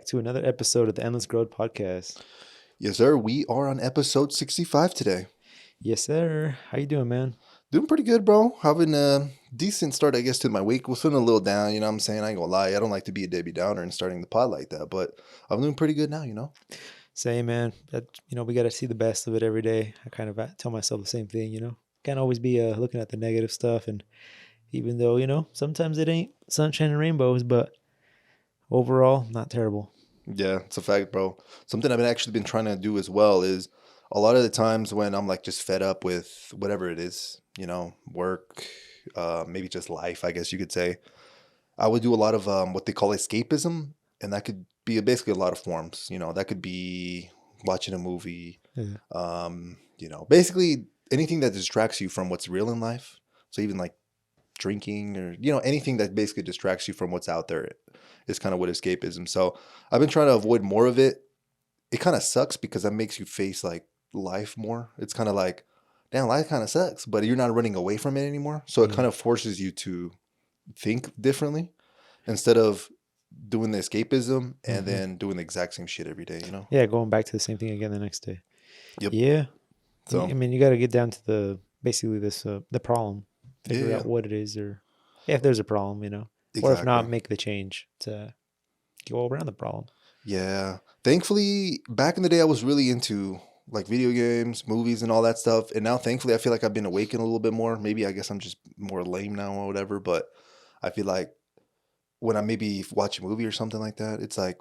back to another episode of the Endless Growth Podcast. Yes, sir. We are on episode 65 today. Yes, sir. How you doing, man? Doing pretty good, bro. Having a decent start, I guess, to my week. Was feeling a little down, you know what I'm saying? I ain't gonna lie. I don't like to be a Debbie Downer and starting the pod like that, but I'm doing pretty good now, you know? Same, man. That we got to see the best of it every day. I kind of tell myself the same thing, Can't always be looking at the negative stuff, and even though, sometimes it ain't sunshine and rainbows, but overall, not terrible. Yeah, it's a fact, bro. Something I've actually been trying to do as well is a lot of the times when I'm like just fed up with whatever it is, work, maybe just life, I guess you could say. I would do a lot of what they call escapism, and that could be basically a lot of forms. That could be watching a movie, Yeah. Basically anything that distracts you from what's real in life. So even like drinking or, anything that basically distracts you from what's out there is kind of what escapism. So I've been trying to avoid more of it. It kind of sucks because that makes you face like life more. It's kind of like, damn, life kind of sucks, but you're not running away from it anymore. So it kind of forces you to think differently instead of doing the escapism and then doing the exact same shit every day, Yeah, going back to the same thing again the next day. Yep. Yeah. So I mean, you got to get down to the problem, figure out what it is, or if there's a problem, exactly. or if not, make the change to go around the problem. Yeah. Thankfully, back in the day, I was really into like video games, movies, and all that stuff. And now, thankfully, I feel like I've been awakened a little bit more. Maybe I guess I'm just more lame now or whatever. But I feel like when I maybe watch a movie or something like that, it's like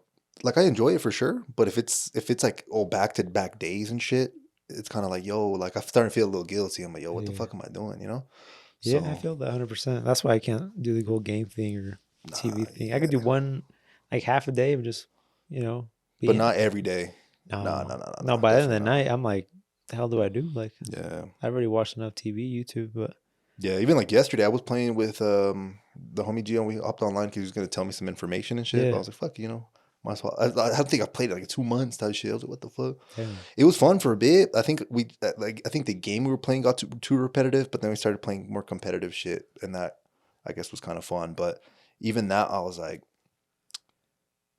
I enjoy it for sure. But if it's like back to back days and shit, it's kind of like, yo, like I'm starting to feel a little guilty. I'm like, yo, what the fuck am I doing? Yeah, I feel that 100%. That's why I can't do the whole game thing or TV thing. Yeah. I could do one, like half a day of just, but not every day. No, No. By the end of the night, I'm like, the hell do I do? Like, yeah, I already watched enough TV, YouTube, but yeah. Even like yesterday, I was playing with the homie Gio, and we hopped online because he was gonna tell me some information and shit. Yeah. But I was like, fuck, might as well. I think I played it like 2 months type shit. I was like, what the fuck? Yeah. It was fun for a bit. I think I think the game we were playing got too repetitive, but then we started playing more competitive shit, and that I guess was kind of fun. But even that, I was like,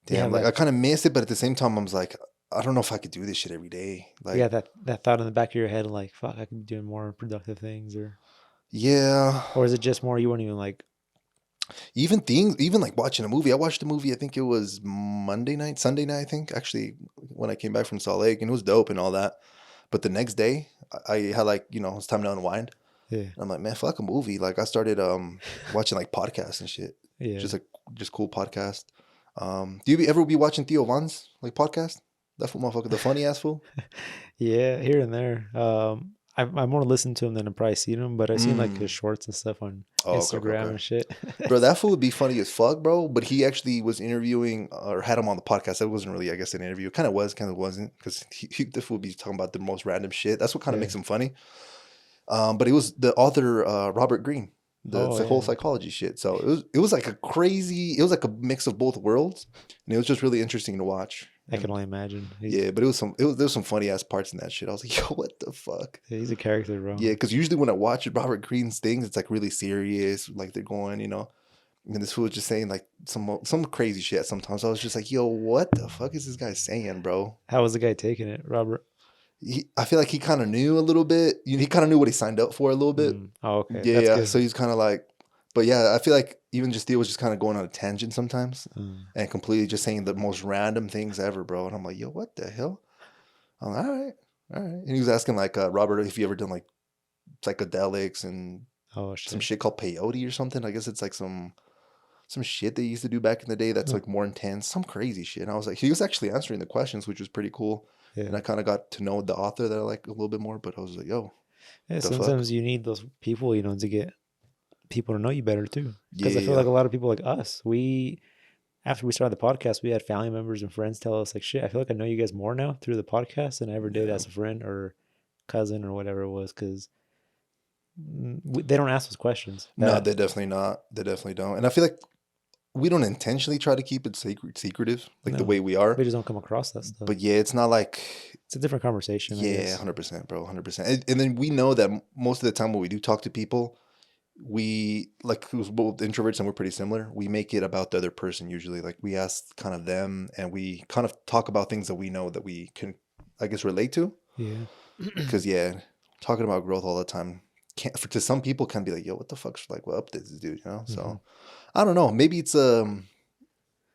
damn, I kind of missed it, but at the same time, I was like, I don't know if I could do this shit every day. Like, yeah, that thought in the back of your head, like, fuck, I could be doing more productive things, or or is it just more you weren't even like, even like watching a movie. I watched a movie. I think it was Sunday night. I think actually when I came back from Salt Lake, and it was dope and all that. But the next day, I had like it's time to unwind. Yeah, and I'm like, man, fuck a movie. Like I started watching like podcasts and shit. Yeah, just cool podcast. Do you ever be watching Theo Von's like podcast? That fool motherfucker, the funny ass fool. Yeah, here and there. I more listen to him than I probably seen him, but I've seen like his shorts and stuff on Instagram and shit. Bro, that fool would be funny as fuck, bro. But he actually was interviewing or had him on the podcast. That wasn't really, I guess, an interview. It kind of was, kind of wasn't, because the fool would be talking about the most random shit. That's what kind of makes him funny. But it was the author Robert Greene, the whole psychology shit. So it was like it was like a mix of both worlds, and it was just really interesting to watch. I can only imagine. Yeah, but there was some funny ass parts in that shit. I was like, yo, what the fuck? Yeah, he's a character, bro. Yeah, because usually when I watch Robert Greene's things, it's like really serious, like they're going, and this fool was just saying like some crazy shit sometimes. I was just like, yo, what the fuck is this guy saying, bro? How was the guy taking it, Robert? I feel like he kind of knew a little bit. He kind of knew what he signed up for a little bit. Oh, okay. Yeah. So he's kind of like, but yeah, I feel like even just Theo was just kind of going on a tangent sometimes and completely just saying the most random things ever, bro. And I'm like, yo, what the hell? I'm like, all right. And he was asking like Robert if you ever done like psychedelics and some shit called peyote or something. I guess it's like some shit they used to do back in the day that's like more intense, some crazy shit. And I was like, he was actually answering the questions, which was pretty cool. Yeah. And I kind of got to know the author that I like a little bit more, but I was like, yo. Yeah, sometimes you need those people, to get people to know you better too. Because I feel like a lot of people like us, after we started the podcast, we had family members and friends tell us like, shit, I feel like I know you guys more now through the podcast than I ever did as a friend or cousin or whatever it was, because they don't ask those questions. No, they definitely not. They definitely don't. And I feel like we don't intentionally try to keep it secretive, like the way we are. We just don't come across that stuff. But yeah, it's not like... It's a different conversation. Yeah, 100%, bro, 100%. And then we know that most of the time when we do talk to people, we like who's both introverts and we're pretty similar. We make it about the other person usually. Like we ask kind of them, and we kind of talk about things that we know that we can, I guess, relate to. Yeah. Because yeah, talking about growth all the time to some people can be like, yo, what the fuck's like what up this dude, you know? So I don't know. Maybe it's a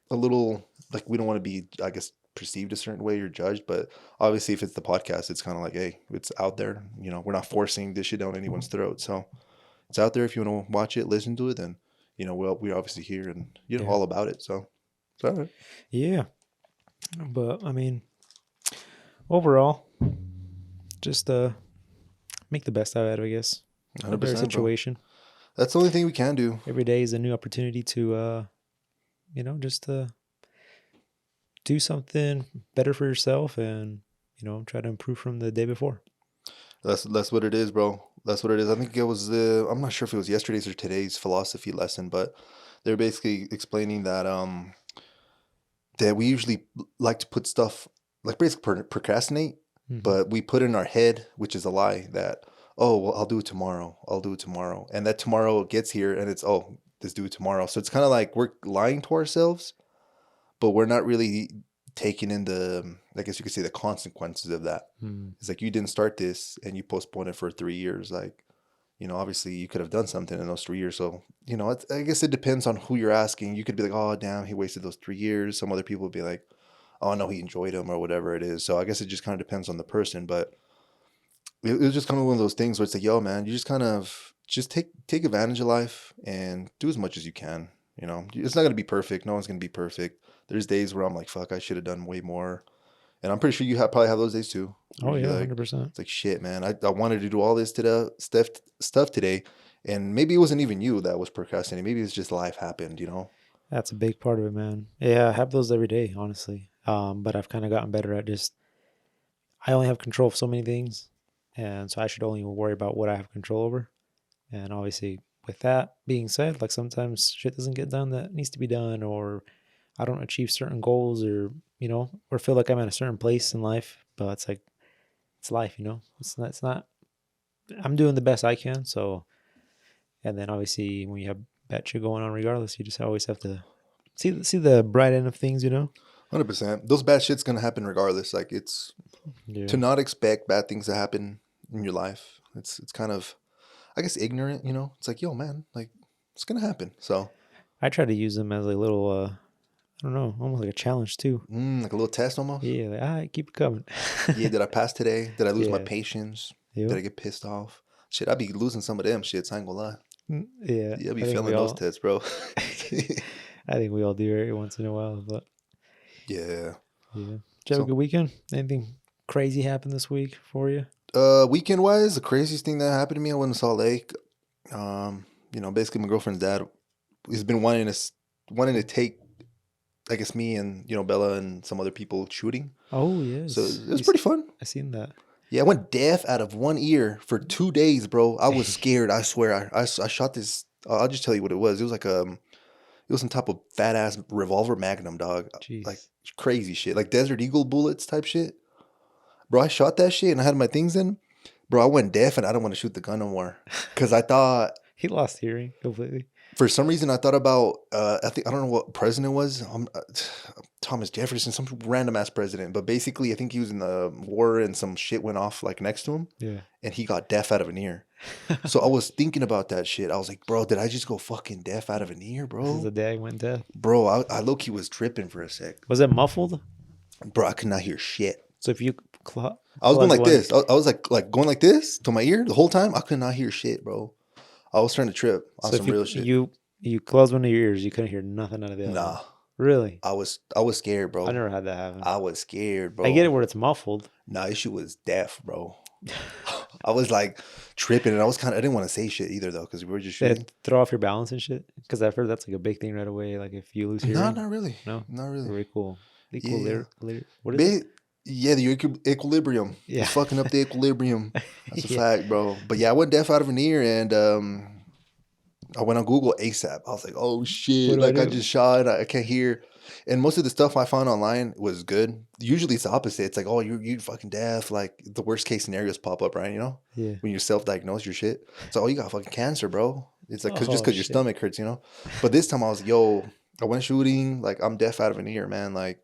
little like we don't want to be, I guess, perceived a certain way or judged, but obviously if it's the podcast, it's kind of like, hey, it's out there. You know, we're not forcing this shit down anyone's throat. So it's out there. If you want to watch it, listen to it, then you know we're obviously here and you know all about it. So it's all right. Yeah, but I mean, overall, just make the best out of it, I guess. 100%, every situation. Bro. That's the only thing we can do. Every day is a new opportunity to, you know, just do something better for yourself, and you know, try to improve from the day before. That's what it is, bro. That's what it is. I think it was I'm not sure if it was yesterday's or today's philosophy lesson, but they're basically explaining that that we usually like to put stuff like basically procrastinate, but we put in our head, which is a lie, that oh well I'll do it tomorrow. I'll do it tomorrow. And that tomorrow gets here and it's oh, let's do it tomorrow. So it's kind of like we're lying to ourselves, but we're not really taking in the, I guess you could say, the consequences of that. It's like you didn't start this and you postponed it for 3 years. Like, you know, obviously you could have done something in those 3 years. So, you know, I guess it depends on who you're asking. You could be like, oh, damn, he wasted those 3 years. Some other people would be like, oh, no, he enjoyed them or whatever it is. So I guess it just kind of depends on the person. But it was just kind of one of those things where it's like, yo, man, you just kind of just take advantage of life and do as much as you can. You know, it's not going to be perfect. No one's going to be perfect. There's days where I'm like, fuck, I should have done way more. And I'm pretty sure you probably have those days too. Oh, yeah, like, 100%. It's like, shit, man, I wanted to do all this stuff today. And maybe it wasn't even you that was procrastinating. Maybe it's just life happened, you know? That's a big part of it, man. Yeah, I have those every day, honestly. But I've kind of gotten better at just, I only have control of so many things. And so I should only worry about what I have control over. And obviously, with that being said, like sometimes shit doesn't get done that needs to be done, or I don't achieve certain goals, or, you know, or feel like I'm at a certain place in life, but it's like, it's life, you know, it's not, I'm doing the best I can. So, and then obviously when you have bad shit going on, regardless, you just always have to see the bright end of things, you know? 100%. Those bad shit's going to happen regardless. Like it's to not expect bad things to happen in your life. It's kind of, I guess, ignorant, you know? It's like, yo, man, like it's going to happen. So I try to use them as a little, I don't know, almost like a challenge too. Like a little test almost? Yeah, like, all right, keep it coming. Yeah, did I pass today? Did I lose my patience? Yep. Did I get pissed off? Shit, I'd be losing some of them shits, I ain't gonna lie. Yeah. I'd be failing those tests, bro. I think we all do every once in a while, but yeah. Did you have a good weekend? Anything crazy happen this week for you? Weekend wise, the craziest thing that happened to me, I went to Salt Lake. You know, basically my girlfriend's dad has been wanting to take, I guess, me and, you know, Bella and some other people shooting. Oh, yes. So it was pretty fun. I seen that. Yeah, I went deaf out of one ear for 2 days, bro. I was scared. I swear. I shot this. I'll just tell you what it was. It was like it was some type of fat ass revolver Magnum, dog. Jeez. Like crazy shit, like Desert Eagle bullets type shit. Bro, I shot that shit and I had my things in. Bro, I went deaf and I don't want to shoot the gun no more because I thought he lost hearing completely. For some reason, I thought about, I don't know what president was. Thomas Jefferson, some random ass president. But basically, I think he was in the war and some shit went off like next to him. Yeah. And he got deaf out of an ear. So I was thinking about that shit. I was like, bro, did I just go fucking deaf out of an ear, bro? This is the day I went deaf. Bro, I low-key was tripping for a sec. Was it muffled? Bro, I could not hear shit. So if you... I was going like this. I was like going like this to my ear the whole time. I could not hear shit, bro. I was trying to trip on some real shit. You closed one of your ears, you couldn't hear nothing out of the other. Nah. Really? I was scared, bro. I never had that happen. I was scared, bro. I get it where it's muffled. Nah, this shit was deaf, bro. I was like tripping, and I didn't want to say shit either though, because we were just shooting. Did it throw off your balance and shit? Because I've heard that's like a big thing right away. Like if you lose hearing. No, not really. No, not really. Very cool. What is it? Yeah, the equilibrium. Yeah, it's fucking up the equilibrium. That's a fact, bro. But yeah, I went deaf out of an ear, and I went on Google ASAP. I was like, oh shit, like I just shot, I can't hear. And most of the stuff I found online was good. Usually it's the opposite. It's like, oh, you're fucking deaf. Like the worst case scenarios pop up, right? You know? Yeah. When you self-diagnose your shit. So, oh, you got fucking cancer, bro. It's like just because your stomach hurts, you know. But this time I was, yo, I went shooting. Like I'm deaf out of an ear, man. Like,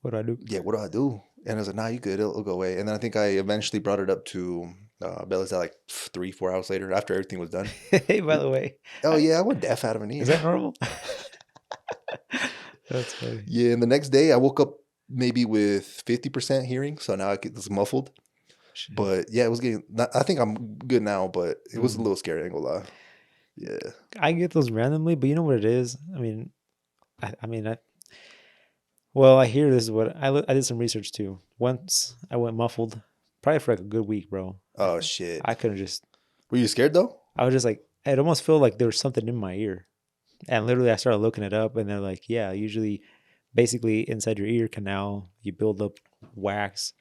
what do I do? Yeah, what do I do? And I was like, nah, you good. It'll go away. And then I think I eventually brought it up to Bella's dad like 3-4 hours later after everything was done. Hey, by the way. Oh, yeah, I went deaf out of an ear. Is that normal? That's funny. Yeah, and the next day I woke up maybe with 50% hearing. So now I get this muffled. Shit. But yeah, it was getting, I think I'm good now, but it was a little scary, I ain't gonna lie. Yeah. I get those randomly, but you know what it is? I mean, well, I hear this is what I did some research too. Once I went muffled, probably for like a good week, bro. Oh shit! I couldn't just. Were you scared though? I was just like, I'd almost feel like there was something in my ear, and literally I started looking it up, and they're like, yeah, usually, basically inside your ear canal, you build up wax.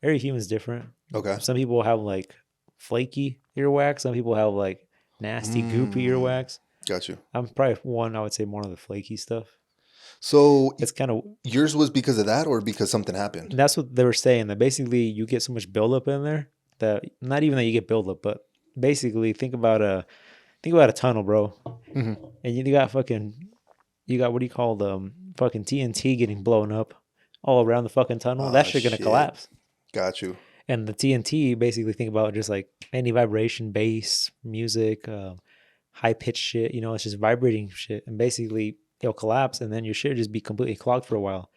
Every human's different. Okay. Some people have like flaky earwax. Some people have like nasty, goopy earwax. Got you. I'm probably one. I would say more of the flaky stuff. So it's kind of yours was because of that or because something happened? That's what they were saying, that basically you get so much buildup in there that not even that you get buildup, but basically think about a tunnel, bro. Mm-hmm. And you got what do you call the fucking TNT getting blown up all around the fucking tunnel. That shit gonna collapse. Got you. And the TNT, basically think about just like any vibration, bass, music, high pitched shit, it's just vibrating shit. And basically it'll collapse and then your shit will just be completely clogged for a while.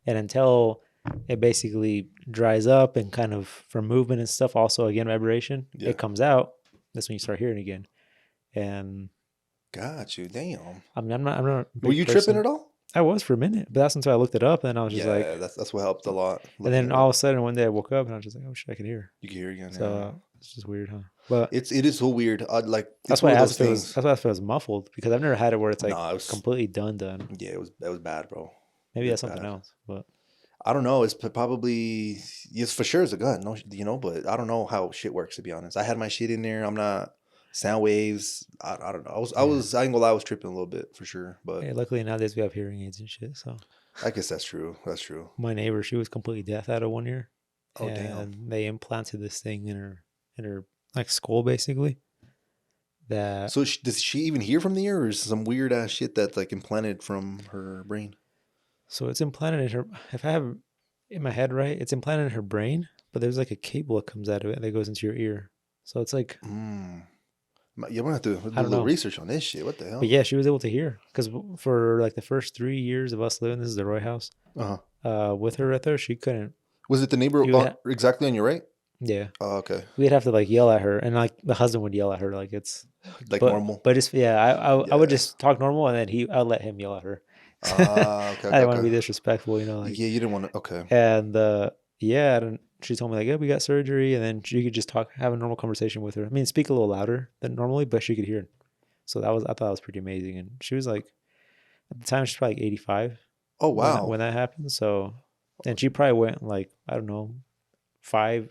And until it basically dries up and kind of from movement and stuff, also again, vibration, it comes out. That's when you start hearing again. And got you. Damn. I mean, I'm not Were you tripping at all? I was for a minute, but that's until I looked it up and then I was just like, yeah, that's what helped a lot. And then all of a sudden one day I woke up and I was just like, oh shit, I can hear. You can hear again. So it's just weird, huh? But it is so weird. That's why I asked if it was muffled, because I've never had it where it's like it was completely done. Yeah, it was bad, bro. Maybe that's something else, but I don't know. It's probably for sure it's a gun, no, but I don't know how shit works, to be honest. I had my shit in there. I'm not sound waves. I don't know. I ain't gonna lie, I was tripping a little bit for sure. But hey, luckily nowadays we have hearing aids and shit. So I guess that's true. That's true. My neighbor, she was completely deaf out of one ear. Oh damn! They implanted this thing in her like skull, basically. So does she even hear from the ear, or is some weird ass shit that's like implanted from her brain? So it's implanted in her. If I have in my head right, it's implanted in her brain, but there's like a cable that comes out of it that goes into your ear. So it's like. You're gonna have to do a little research on this shit. What the hell? But yeah, she was able to hear, because for like the first 3 years of us living, this is the Roy house. With her right there, she couldn't. Was it the neighbor exactly on your right? Yeah. Oh, okay. We'd have to like yell at her, and like the husband would yell at her, like it's like normal. But it's I would just talk normal, and then I'd let him yell at her. Okay. I didn't want to be disrespectful, like. Yeah, you didn't want to. Okay. And she told me like, yeah, we got surgery, and then she could just have a normal conversation with her. I mean, speak a little louder than normally, but she could hear. So I thought that was pretty amazing. And she was like, at the time, she's probably like 85. Oh wow! When that happened, so, and she probably went like, I don't know, probably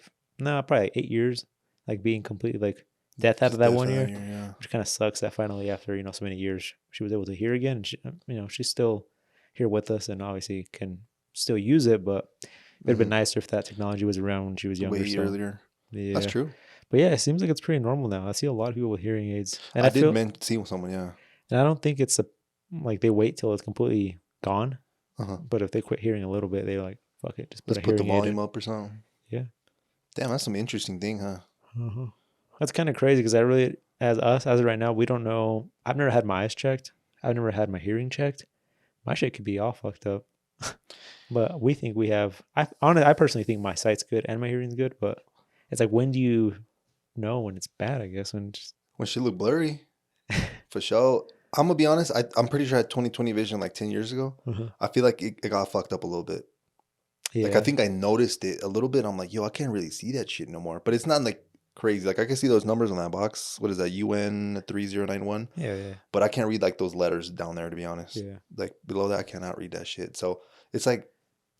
8 years, like being completely like deaf out of that 1 year, which kind of sucks. That finally, after so many years, she was able to hear again. And she, she's still here with us, and obviously can still use it, but. It would have been nicer if that technology was around when she was younger. Way earlier. Yeah. That's true. But yeah, it seems like it's pretty normal now. I see a lot of people with hearing aids. And I did see someone, yeah. And I don't think it's like they wait till it's completely gone. But if they quit hearing a little bit, they're like, fuck it, just put the volume up or something. Yeah. Damn, that's some interesting thing, huh? That's kind of crazy, because I really, as of right now, we don't know. I've never had my eyes checked. I've never had my hearing checked. My shit could be all fucked up. But we think we have. I personally think my sight's good and my hearing's good. But it's like, when do you know when it's bad? I guess when she look blurry, for sure. I'm gonna be honest. I'm pretty sure I had 20/20 vision like 10 years ago. I feel like it got fucked up a little bit. Yeah. Like I think I noticed it a little bit. I'm like, yo, I can't really see that shit no more. But it's not like crazy. Like I can see those numbers on that box. What is that? UN3091. Yeah. But I can't read like those letters down there, to be honest. Yeah. Like below that, I cannot read that shit. So it's like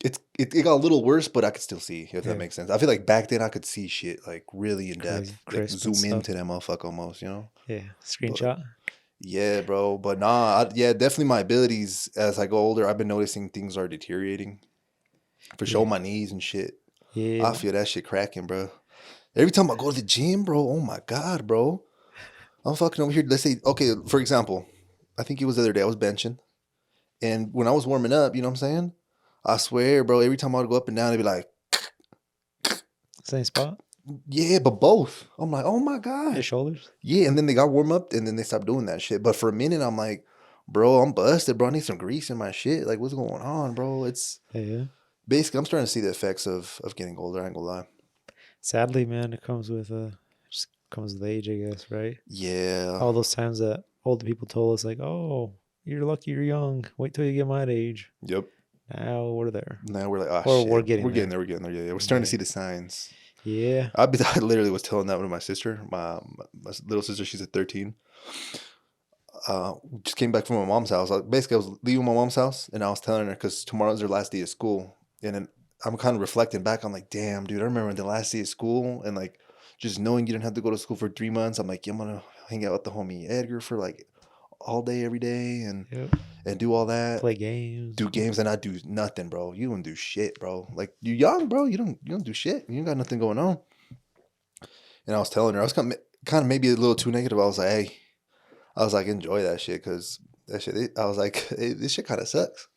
it got a little worse, but I could still see, if that makes sense. I feel like back then I could see shit like really in depth, like zoom into that motherfucker almost, Yeah. Screenshot. But, yeah, bro. But nah, definitely my abilities as I go older. I've been noticing things are deteriorating. For sure, my knees and shit. Yeah. I feel that shit cracking, bro. Every time I go to the gym, bro. Oh my god, bro. I'm fucking over here. Let's say, okay, for example, I think it was the other day I was benching. And when I was warming up, you know what I'm saying? I swear, bro, every time I would go up and down, it'd be like, Same spot? yeah, but both. I'm like, oh my Your God. shoulders? Yeah, and then they got warm up and then they stopped doing that shit. But for a minute, I'm like, bro, I'm busted, bro. I need some grease in my shit. Like, what's going on, bro? It's Yeah. basically, I'm starting to see the effects of getting older. I ain't gonna lie. Sadly, man, it comes with just comes with age, I guess, right? Yeah. All those times that older people told us, like, "Oh, you're lucky you're young. Wait till you get my age." Yep. Now we're there, Now we're like, oh or shit. we're getting We're there. getting there. We're getting there. Yeah, yeah. We're starting to Yeah. see the signs. Yeah. I literally was telling that to my sister, my little sister. She's at 13. Just came back from my mom's house. Basically, I was leaving my mom's house, and I was telling her because tomorrow's her last day of school, and then I'm kind of reflecting back. I'm like, damn, dude, I remember the last day of school, and like just knowing you didn't have to go to school for 3 months. I'm like, yeah, I'm gonna hang out with the homie Edgar for like all day, every day, and Yep. do all that. Play games. Do games and not do nothing, bro. You don't do shit, bro. Like you're young, bro. You don't do shit. You ain't got nothing going on. And I was telling her, I was kind of maybe a little too negative. I was like, hey, I was like, enjoy that shit because that shit. I was like, hey, this shit kind of sucks.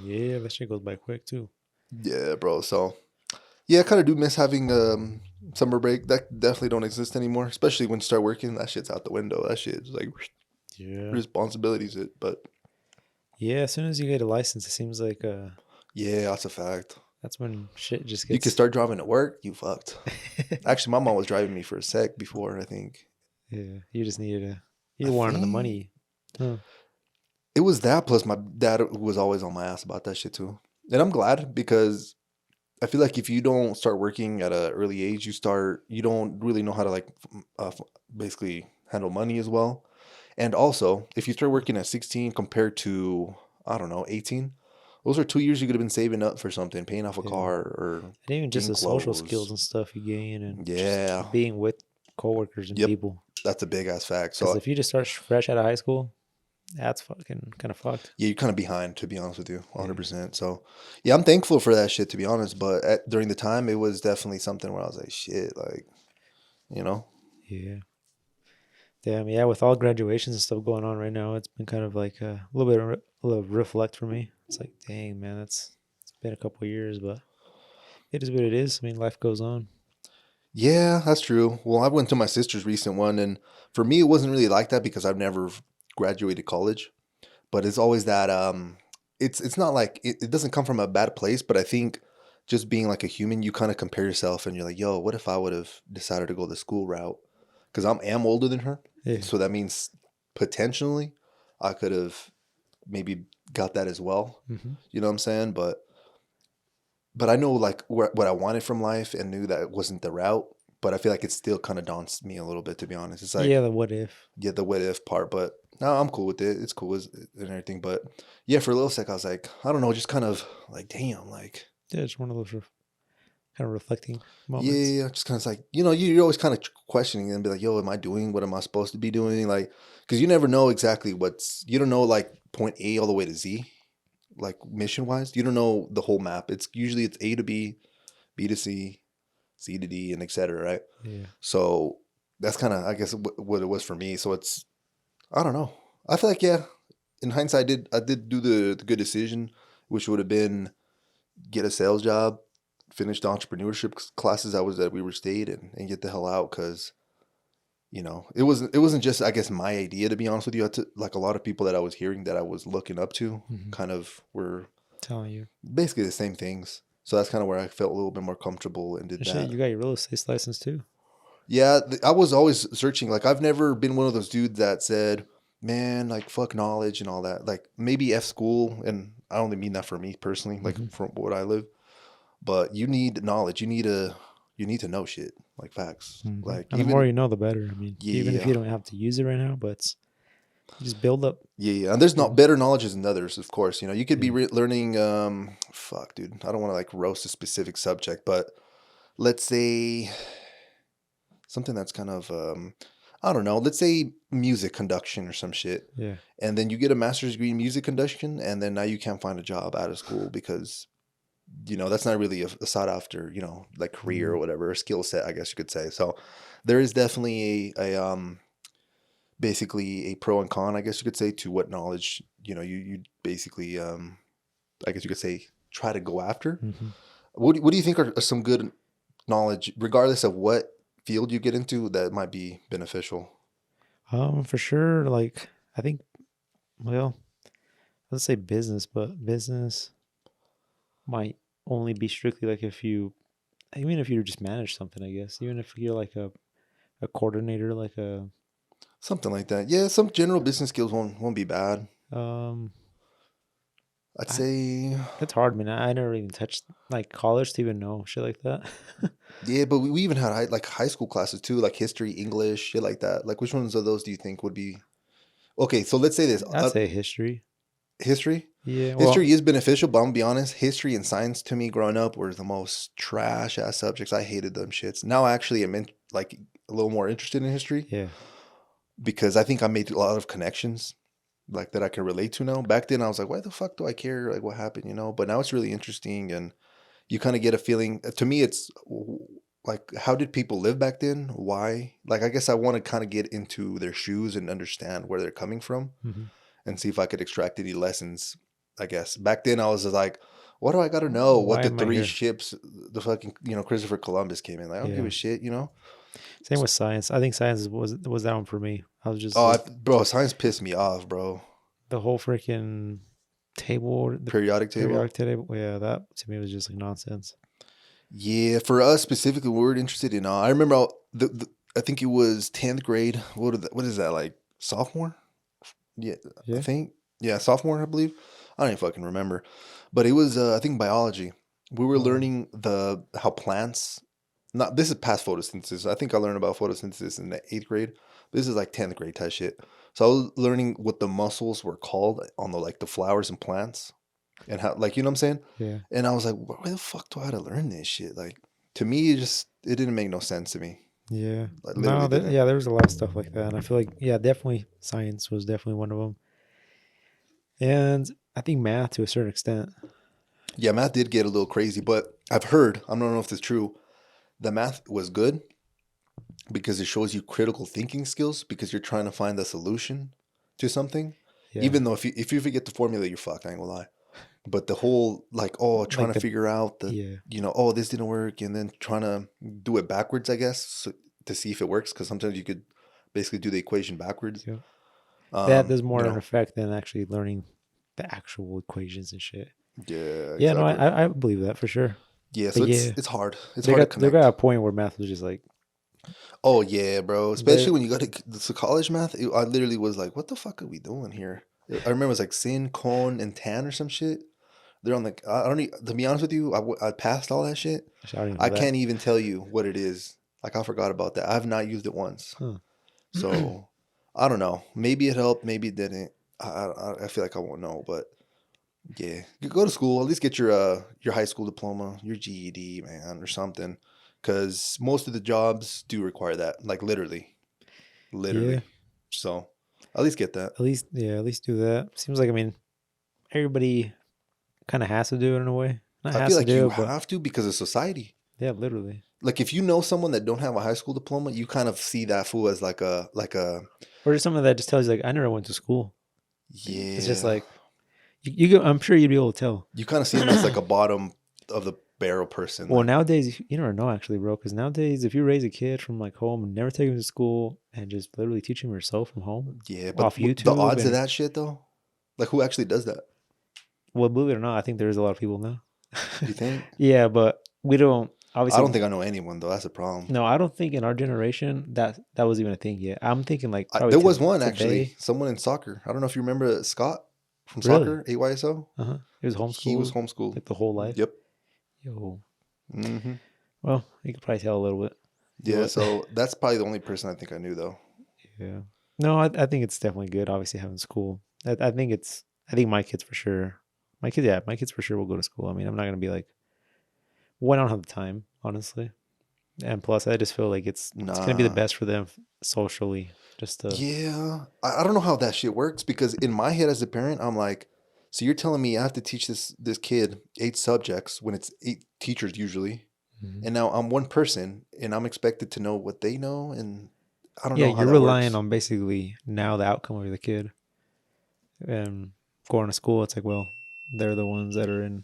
Yeah, that shit goes by quick too. Yeah, bro. So yeah, I kind of do miss having summer break. That definitely don't exist anymore. Especially when you start working, that shit's out the window. That shit's like Yeah. responsibilities. But yeah, as soon as you get a license, it seems like yeah, that's a fact. that's when shit just You gets. can start driving to work. You fucked. Actually, my mom was driving me for a sec before. I think. Yeah, you just needed you wanted the money. Huh. It was that plus my dad was always on my ass about that shit too. And I'm glad because I feel like if you don't start working at an early age, you don't really know how to like basically handle money as well. And also, if you start working at 16 compared to, I don't know, 18, those are 2 years you could have been saving up for something, paying off a Yeah. car or And even just getting the social clothes. skills and stuff you gain, and Yeah, just being with coworkers and Yep. people. that's a big ass fact. Because So if you just start fresh out of high school, that's fucking kind of fucked. yeah, you're kind of behind, to be honest with you, 100%. So yeah, I'm thankful for that shit, to be honest. But during the time, it was definitely something where I was like, shit, like, you know? Yeah. Damn. Yeah. With all graduations and stuff going on right now, it's been kind of like a little bit of a little reflect for me. It's like, dang, man, it's been a couple of years, but it is what it is. I mean, life goes on. Yeah, that's true. Well, I went to my sister's recent one, and for me, it wasn't really like that because I've never graduated college. But it's always that it's not like it doesn't come from a bad place, but I think just being like a human, you kind of compare yourself, and you're like, yo, what if I would have decided to go the school route? Because am older than her, Yeah. so that means potentially I could have maybe got that as well. Mm-hmm. You know what I'm saying? But I know like what I wanted from life and knew that it wasn't the route. But I feel like it still kind of daunts me a little bit, to be honest. It's like, Yeah. The what if? yeah, the what if part. But no, I'm cool with it. It's cool and everything. But yeah, for a little sec, I was like, I don't know, just kind of like, damn, like, Yeah. It's one of those kind of reflecting moments. yeah, just kind of like, you're always kind of questioning and be like, yo, am I doing what am I supposed to be doing? Like, because you never know exactly you don't know like point A all the way to Z, like mission wise. You don't know the whole map. It's A to B, B to C, C to D, and etc. Right? Yeah. So that's kind of, I guess, what it was for me. So I don't know. I feel like, yeah, in hindsight, I did do the good decision, which would have been get a sales job, finish the entrepreneurship classes that we were stayed and get the hell out because, it wasn't just, I guess, my idea, to be honest with you. Like a lot of people that I was hearing that I was looking up to kind of were telling you basically the same things. So that's kind of where I felt a little bit more comfortable and did that. Shit, you got your real estate license too. Yeah, I was always searching. Like, I've never been one of those dudes that said, man, like, fuck knowledge and all that. Like, maybe F school, and I only mean that for me personally, like, from what I live. But you need knowledge. You need to know shit, like facts. Like, and the more you know, the better. I mean, even if Yeah. you don't have to use it right now, but you just build up. Yeah, and there's not better knowledges than others, of course. You could be learning, fuck, dude. I don't want to, like, roast a specific subject, but let's say something that's kind of, I don't know, let's say music conduction or some shit. Yeah. And then you get a master's degree in music conduction, and then now you can't find a job out of school because, that's not really a sought after, like career or whatever, or skill set, I guess you could say. So there is definitely a basically a pro and con, I guess you could say, to what knowledge, you basically, I guess you could say, try to go after. Mm-hmm. What do you think are some good knowledge, regardless of what field you get into, that might be beneficial? For sure. Like, I think, well, let's say business, but business might only be strictly like even if you just manage something, I guess. Even if you're like a coordinator, like Something like that. Yeah, some general business skills won't be bad. um, I'd I, say, it's hard, man. I never even touched like college to even know shit like that. yeah, but we even had high school classes too, like history, English, shit like that. Like, which ones of those do you think would be okay? So let's say this: I'd say history. history. Yeah, well, History is beneficial, but I'm gonna be honest. History and science to me, growing up, were the most trash ass subjects. I hated them shits. Now, actually, like a little more interested in history yeah, because I think I made a lot of connections like that I can relate to now. Back then, I was like, why the fuck do I care? Like, what happened? But now it's really interesting, and you kind of get a feeling. To me, it's like, how did people live back then? Why? Like, I guess I want to kind of get into their shoes and understand where they're coming from mm-hmm. and see if I could extract any lessons. I guess back then I was just like, what do I got to know? What Why the am I three here? ships, the fucking, Christopher Columbus came in. Like, I don't give Yeah. a shit. Same with science. I think science was that one for me. I was just Oh, like bro, science pissed me off, bro. the whole freaking table, the Periodic table. periodic table. Yeah, that to me was just like nonsense. Yeah, for us specifically, we were interested in. I remember I think it was 10th grade. What is that, like sophomore? Yeah, I Yeah. think. Yeah, sophomore, I believe. I don't even fucking remember. But it was, I think, biology. We were Oh, learning how plants. Not this is past photosynthesis. I think I learned about photosynthesis in the 8th grade. This is like 10th grade type shit. So I was learning what the muscles were called on the flowers and plants, and how, like, you know what I'm saying. yeah. And I was like, where the fuck do I have to learn this shit? Like, to me, it didn't make no sense to me. Yeah. Like, No, literally didn't. yeah, there was a lot of stuff like that. And I feel like, yeah, definitely science was definitely one of them. And I think math to a certain extent. Yeah, math did get a little crazy, but I've heard, I don't know if it's true, the math was good because it shows you critical thinking skills because you're trying to find the solution to something. Yeah. Even though if you forget the formula, you're fucked. I ain't gonna lie. But the whole, like, oh, trying Like to the, figure out yeah. oh, this didn't work, and then trying to do it backwards, I guess, to see if it works, because sometimes you could basically do the equation backwards. Yeah. That does more You in know, effect than actually learning the actual equations and shit. yeah, Yeah, no, exactly. I believe that for sure. Yeah, But so yeah, it's hard. It's they hard to got connect. a point where math was just like Oh yeah, bro. they Especially when you go to college math, I literally was like, "What the fuck are we doing here?" I remember it was like sin, con, and tan or some shit. They're on the. I don't. To be honest with you, I passed all that shit. I don't even I know that. can't even tell you what it is. Like, I forgot about that. I've not used it once. Huh. So I don't know. Maybe it helped. Maybe it didn't. I feel like I won't know. But yeah, you go to school. At least get your high school diploma, your GED, man, or something. Because most of the jobs do require that. Like, Yeah, literally. So at least get that. at least do that. Seems like, I mean, everybody kind of has to do it in a way. Not I feel has to like do you it, but have to because of society. yeah, literally. Like, if you know someone that don't have a high school diploma, you kind of see that fool as like a Or just something that just tells you like I never went to school. It's just yeah. like you go, I'm sure you'd be able to tell. You kind of see him as like a bottom of the barrel person. Well, Like, nowadays you never know actually, bro. Because nowadays, if you raise a kid from like home and never take him to school and just literally teach him yourself from home yeah, but off the YouTube odds of and that shit though, like, who actually does that? well, believe it or not, I think there's a lot of people now. You think? Yeah, but we don't I don't obviously. think I know anyone though. That's a problem. No, I don't think in our generation that was even a thing yet. I'm thinking like probably There was one actually, today. someone in soccer. I don't know if you remember Scott from Really? soccer, AYSO. Uh-huh. It was He was homeschooled homeschooled. like the whole life. Yep. Yo. Hmm. Well, you could probably tell a little bit. Yeah. But So that's probably the only person I think I knew though. yeah. No, I think it's definitely good, obviously having school. I think my kids for sure. My kids for sure will go to school. I mean, I'm not gonna be like, well, I don't have the time, honestly. And plus I just feel like it's gonna be the Nah. best for them socially. Just to Yeah. I don't know how that shit works because in my head as a parent, I'm like, so you're telling me I have to teach this kid 8 subjects when it's 8 teachers usually, Mhm. and now I'm one person and I'm expected to know what they know, and I don't Yeah, know how you're that relying works. on basically now the outcome of the kid. And going to school, it's like, well, they're the ones that are in.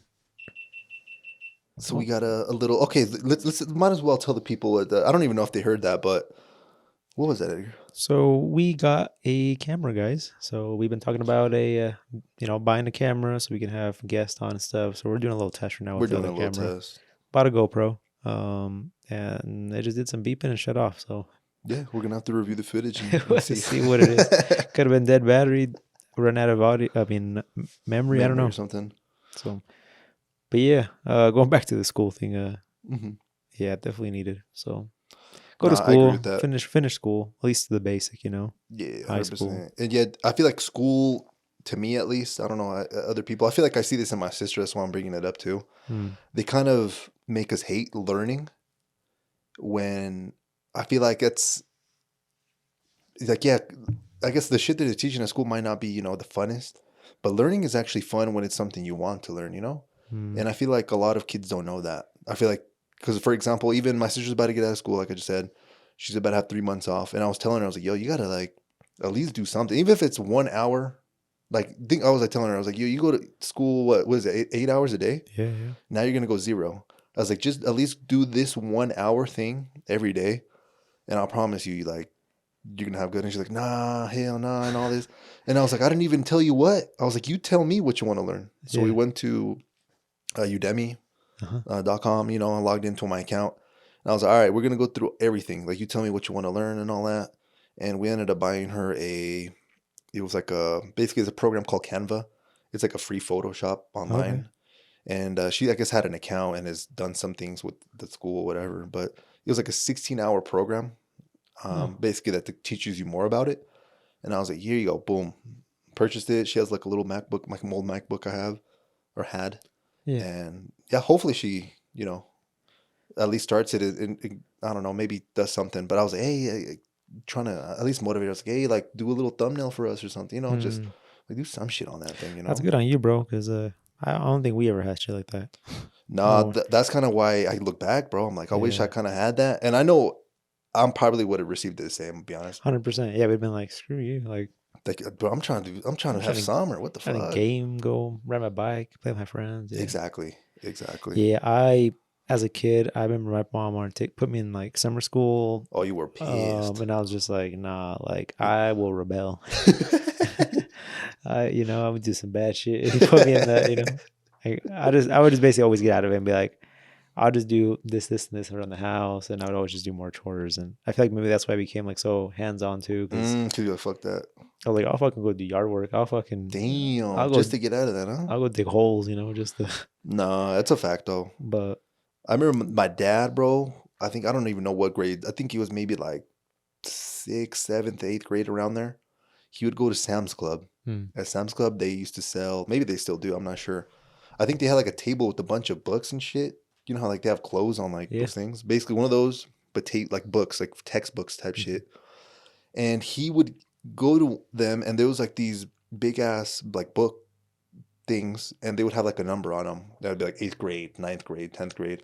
So we Oh, got a little. Okay, let's might as well tell the people. What I don't even know if they heard that, but what was that, Edgar? so we got a camera, guys. So we've been talking about buying a camera so we can have guests on and stuff. So we're doing a little test right now We're with the doing other a little camera. test. Bought a GoPro. And it just did some beeping and shut off. So Yeah, we're gonna have to review the footage and we'll have to see. see what it is. Could have been dead battery, run out of audio. I mean, memory. I don't Memory or know. something. So, but yeah, going back to the school thing. Hmm. Yeah, definitely needed. So go to Nah, I agree school, with that. finish school, at least the basic, Yeah, high 100%. school. And yet, I feel like school, to me at least, I don't know, other people, I feel like I see this in my sister. That's why I'm bringing it up too. Hmm. They kind of make us hate learning when I feel like it's like, yeah, I guess the shit that they're teaching at school might not be, the funnest, but learning is actually fun when it's something you want to learn. Hmm. And I feel like a lot of kids don't know that. I feel like, because for example, even my sister's about to get out of school, like I just said, she's about to have 3 months off. And I was telling her, I was like, yo, you gotta like at least do something, even if it's 1 hour. Like, I was like telling her, I was like, you go to school, what was it, 8 hours a day? Yeah, yeah. Now you're gonna go 0. I was like, just at least do this 1 hour thing every day, and I'll promise you, like, you're gonna have good. And she's like, nah, hell nah, and all this. And I was like, I didn't even tell you what. I was like, you tell me what you want to learn. So we Yeah. went to Udemy.com, I logged into my account. And I was like, all right, we're going to go through everything. Like, you tell me what you want to learn and all that. And we ended up buying her it was like basically it's a program called Canva. It's like a free Photoshop Okay. online. And she, I guess, had an account and has done some things with the school or whatever. But it was like a 16-hour program, Oh, basically that teaches you more about it. And I was like, here you go, boom. Purchased it. She has like a little MacBook, like an old MacBook I have or had. yeah. And yeah, hopefully she, at least starts it and I don't know, maybe does something. But I was like, hey, trying to at least motivate her. I was like, hey, like do a little thumbnail for us or something, just Hmm. like do some shit on that thing. That's good on you, bro. Because I don't think we ever had shit like that. Nah, No, that's kind of why I look back, bro. I'm like, I wish I yeah, kind of had that. And I know I'm probably would have received it the same, to be honest. 100%. Yeah, we'd been like, screw you. Like, Like, bro, I'm trying I'm to have trying to summer. What the trying to fuck? game, go ride my bike, play with my friends. Yeah, Exactly. Exactly. yeah. As a kid, I remember my mom wanted to put me in like summer school. Oh, you were pissed. And I was just like, nah, like I will rebel. I would do some bad shit. If you put me in that. I would just basically always get out of it and be like, I'll just do this, this, and this around the house, and I would always just do more chores. And I feel like maybe that's why I became like so hands on too, because Fuck that. I was like, I'll fucking go do yard work. Damn, I'll go, just to get out of that, huh? I'll go dig holes, just to. No, that's a fact though. But I remember my dad, bro. I don't even know what grade. I think he was maybe like 6th, 7th, 8th grade around there. He would go to Sam's Club. hmm, At Sam's Club, they used to sell. Maybe they still do. I'm not sure. I think they had like a table with a bunch of books and shit. You know how like they have clothes on like yeah, those things. Basically, one of those, but like books, like textbooks type mhm, shit. And he would go to them, and there was like these big ass like book things, and they would have like a number on them. That would be like 8th grade, 9th grade, 10th grade.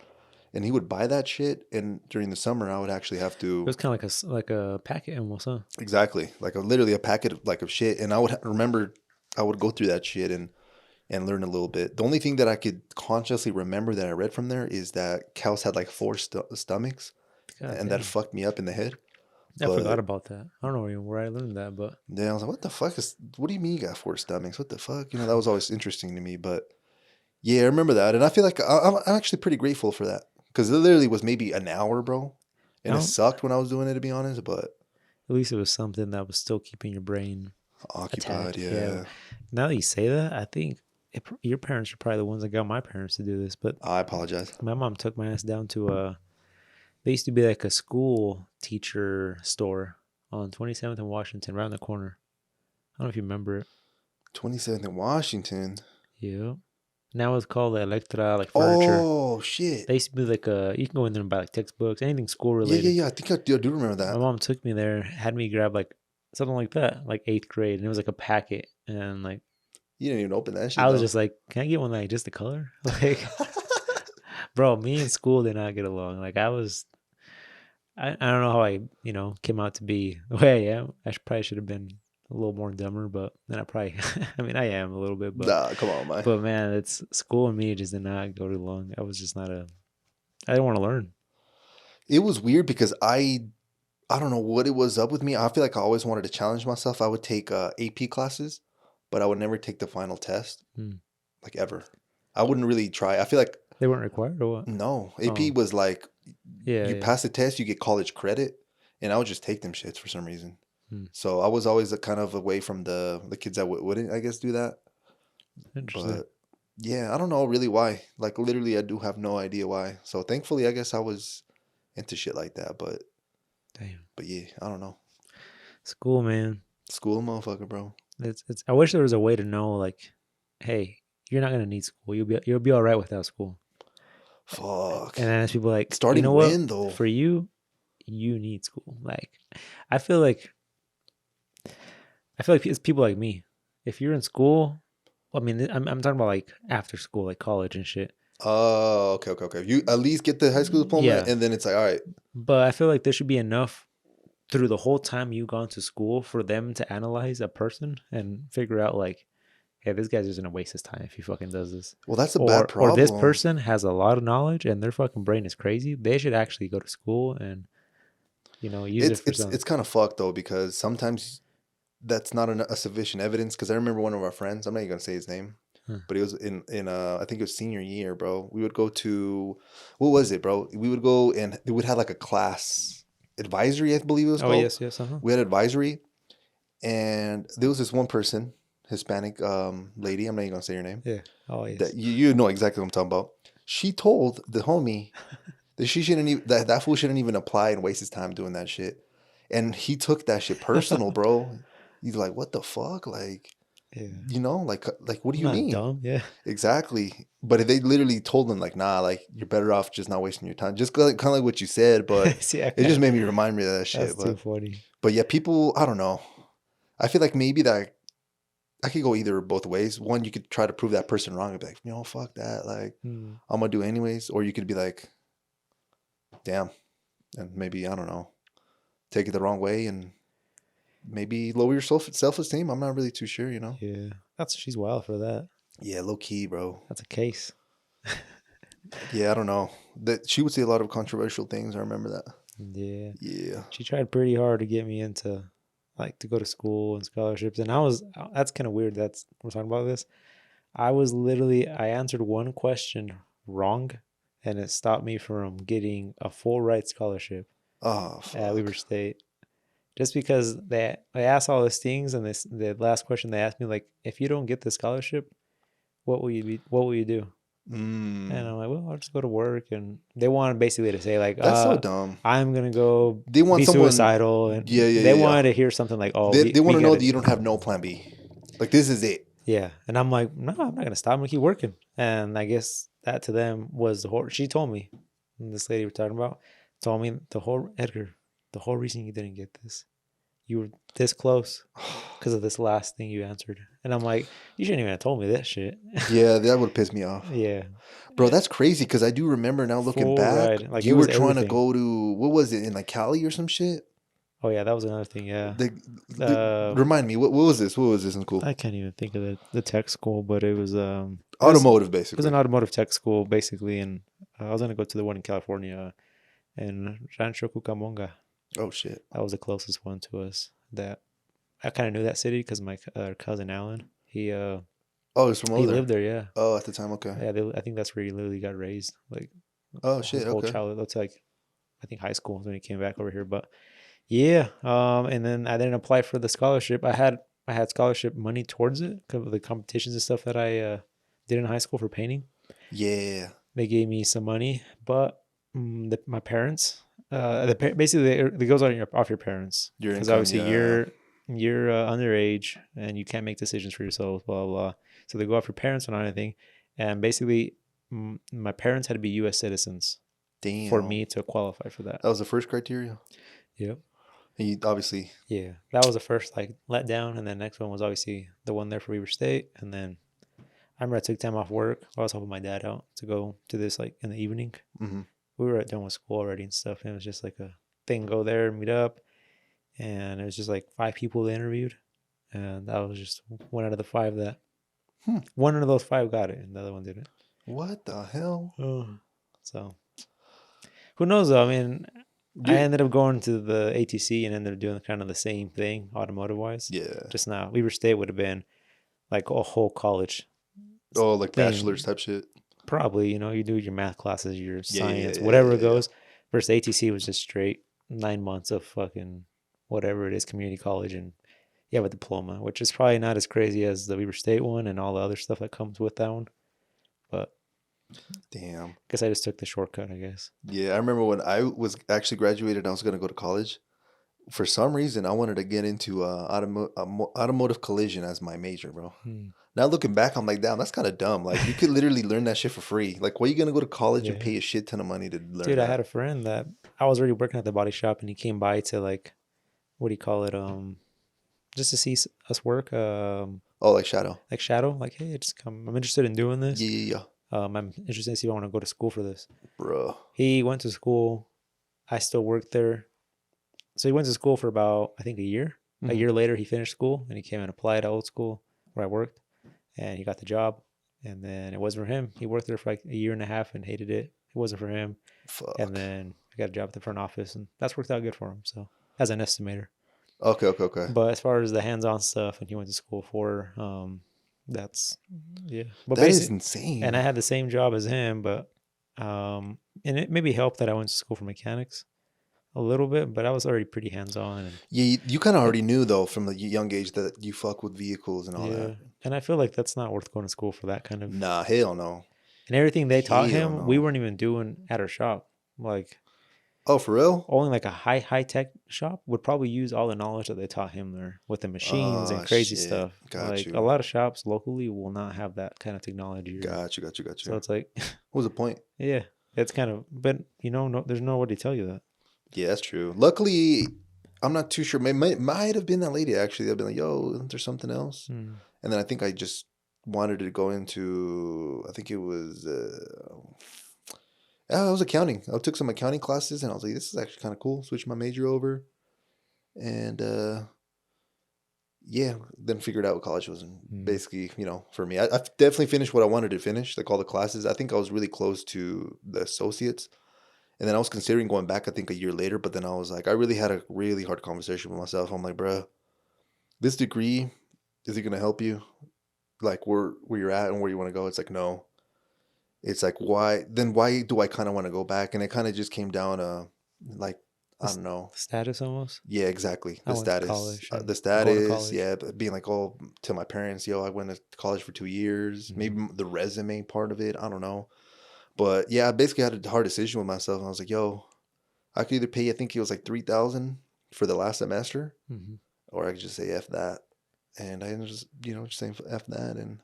And he would buy that shit. And during the summer, I would actually have it to was kind of like a packet almost, huh? exactly like literally a packet of shit. And I would remember I would go through that shit and learn a little bit. The only thing that I could consciously remember that I read from there is that cows had like 4 stomachs, God and that damn, fucked me up in the head. I forgot But about that. I don't know even where I learned that, but then I was like, what the fuck what do you mean you got 4 stomachs? What the fuck? That was always interesting to me. But yeah, I remember that. And I feel like I'm actually pretty grateful for that because it literally was maybe an hour, bro. I And it don't. sucked when I was doing it, to be honest, but At least it was something that was still keeping your brain occupied, attached. Yeah. yeah. Now that you say that, I think your parents are probably the ones that got my parents to do this. But I apologize. my mom took my ass down to They used to be like a school teacher store on 27th and Washington, right on the corner. I don't know if you remember it. 27th in Washington. Yeah. Now it's called the Electra, like furniture. Oh, shit. They used to be like you can go in there and buy like textbooks, anything school Yeah, related. yeah, yeah. I think I do remember My that. mom took me there, had me grab like something like that, like 8th grade, and it was like a packet, and like You didn't even open that shit, I was though. just like, can I get one like just the color? Like, bro, me and school did not get along. Like I don't know how I, came out to be the way I am. Probably should have been a little more dumber, but then I probably, I mean, I am a little bit, but Nah, come on, man. but man, it's school and me just did not go too long. I was just not I didn't want to learn. It was weird because I don't know what it was up with me. I feel like I always wanted to challenge myself. I would take AP classes, but I would never take the final test, like ever. I wouldn't really try. I feel like they weren't required or what? No, AP was like, you pass the test, you get college credit, and I would just take them shits for some reason. So I was always kind of away from the kids that wouldn't, I guess, do that. Interesting. But yeah, I don't know really why. Like literally, I do have no idea why. So thankfully, I guess I was into shit like that. But damn. But yeah, I don't know. School, man. School, motherfucker, bro. It's. I wish there was a way to know, like, hey, you're not gonna need school. You'll be all right without school. Fuck. And then as people like, starting when though? For you need school. Like, I feel like it's people like me. If you're in school, I mean, I'm talking about like after school, like college and shit. Oh, okay. You at least get the high school diploma, and then it's like, all right. But I feel like there should be enough through the whole time you've gone to school for them to analyze a person and figure out like, hey, this guy's just gonna waste his time if he fucking does this. Well, that's a bad problem. Or this person has a lot of knowledge and their fucking brain is crazy. They should actually go to school and, use it for something. It's kind of fucked though, because sometimes that's not a sufficient evidence. Because I remember one of our friends, I'm not even gonna say his name, but it was in I think it was senior year, bro. We would go to, what was it, bro? We would go and we would have like a class advisory, I believe it was called. Oh, yes. Uh-huh. We had advisory, and there was this one person, Hispanic lady. I'm not even gonna say her name. Yeah. Oh, yes. That you know exactly what I'm talking about. She told the homie that she shouldn't even that fool shouldn't even apply and waste his time doing that shit. And he took that shit personal, bro. He's like, what the fuck? Like, like what do you mean? Dumb. Yeah. Exactly. But they literally told him like, nah, like you're better off just not wasting your time. Just kind of like what you said, but it just made me remind me of that shit. That's too funny. But yeah, people, I don't know. I feel like maybe that I could go either both ways. One, you could try to prove that person wrong and be like, fuck that. Like, I'm going to do it anyways. Or you could be like, damn. And maybe, I don't know, take it the wrong way and maybe lower your self-esteem. I'm not really too sure, Yeah. She's wild for that. Yeah, low key, bro. That's a case. Yeah, I don't know. She would say a lot of controversial things. I remember that. Yeah. Yeah. She tried pretty hard to get me into like to go to school and scholarships. And that's kind of weird. We're talking about this. I answered one question wrong and it stopped me from getting a full ride scholarship at Weber State. Just because they asked all these things and the last question they asked me, like, if you don't get the scholarship, what will you do? And I'm like, well, I'll just go to work. And they wanted basically to say like, that's so dumb. I'm gonna go be suicidal, and they wanted to hear something like, oh, they want to know that you don't have no plan B. Like this is it. Yeah, and I'm like, no, I'm not gonna stop. I'm gonna keep working. And I guess that to them was the whole. She told me, this lady we're talking about, told me Edgar, the whole reason you didn't get this, you were this close because of this last thing you answered. And I'm like, you shouldn't even have told me that shit. Yeah, that would piss me off. Yeah. Bro, that's crazy because I do remember now looking back. Like, you were trying to go to, what was it, in like Cali or some shit? Oh, yeah, that was another thing, yeah. Remind me, what was this? What was this in school? I can't even think of the tech school, but it was... automotive, basically. It was an automotive tech school, basically, and I was going to go to the one in California, in Rancho Cucamonga. Oh, shit. That was the closest one to us. That I kind of knew that city because my cousin Alan, he... he's from over there? He lived there, yeah. Oh, at the time, okay. Yeah, I think that's where he literally got raised. Like, oh, shit, whole okay. childhood. That's like, I think high school when he came back over here. But yeah, and then I didn't apply for the scholarship. I had scholarship money towards it because of the competitions and stuff that I did in high school for painting. Yeah. They gave me some money, but my parents, basically it goes off your parents. Because obviously you're underage and you can't make decisions for yourself, blah, blah, blah. So they go off your parents and anything. And basically my parents had to be U.S. citizens. Damn. For me to qualify for that. That was the first criteria? Yep. You obviously. Yeah. That was the first like letdown. And then next one was obviously the one there for Weber State. And then I remember I took time off work. I was helping my dad out to go to this like in the evening. Mm-hmm. We were done with school already and stuff. And it was just like thing, go there, meet up. And it was just like 5 people they interviewed. And that was just one out of the 5 that one of those 5 got it, and the other one didn't. What the hell? So who knows though? I mean, I ended up going to the ATC and ended up doing kind of the same thing automotive wise. Yeah. Just now, Weber State would have been like a whole college. Oh, like thing. bachelor's type shit. Probably, you do your math classes, your science, whatever it goes. Versus ATC was just straight 9 months of fucking whatever it is, community college, and you have a diploma, which is probably not as crazy as the Weber State one and all the other stuff that comes with that one. But damn, guess I just took the shortcut, I guess. Yeah, I remember when I was actually graduated, I was going to go to college. For some reason, I wanted to get into automotive collision as my major, bro. Now looking back, I'm like, damn, that's kind of dumb. Like, you could literally learn that shit for free. Like, why are you going to go to college and pay a shit ton of money to learn Dude, that? I had a friend that I was already working at the body shop, and he came by to, like, what do you call it? Just to see us work. Like shadow. Like shadow. Like, hey, just come. I'm interested in doing this. Yeah. I'm interested to see if I want to go to school for this. Bro. He went to school. I still worked there. So he went to school for about, I think, a year. A year later, he finished school, and he came and applied at old school where I worked. And he got the job. And then it wasn't for him. He worked there for like a year and a half and hated it. It wasn't for him. Fuck. And then I got a job at the front office, and that's worked out good for him. So as an estimator. Okay. But as far as the hands-on stuff, and he went to school for, that's But that is insane. And I had the same job as him, but and it maybe helped that I went to school for mechanics a little bit, but I was already pretty hands-on. And you kind of already knew though from the young age that you fuck with vehicles and all that. And I feel like that's not worth going to school for that kind of. Nah, hell no. And everything they taught him, we weren't even doing at our shop. Like, oh, for real? Only like a high tech shop would probably use all the knowledge that they taught him there with the machines and crazy stuff. A lot of shops locally will not have that kind of technology. Got you. So it's like, what was the point? Yeah, it's kind of, but there's nobody to tell you that. Yeah, that's true. Luckily, I'm not too sure. Might have been that lady actually. They'll be like, "Yo, isn't there something else?" And then I think I just wanted to go into. I think it was. It was accounting. I took some accounting classes, and I was like, "This is actually kind of cool." Switched my major over, and then figured out what college was. And basically, for me, I definitely finished what I wanted to finish, like all the classes. I think I was really close to the associates. And then I was considering going back, I think, a year later. But then I was like, I really had a really hard conversation with myself. I'm like, bruh, this degree, is it going to help you? Like where you're at and where you want to go? It's like, no. It's like, why? Then why do I kind of want to go back? And it kind of just came down to, like, I don't know. Status almost? Yeah, exactly. The status. The status, yeah. Being like, to my parents, I went to college for 2 years. Maybe the resume part of it. I don't know. But yeah, I basically had a hard decision with myself. I was like, I could either pay, I think it was like $3,000 for the last semester, or I could just say F that. And I ended up just saying F that, and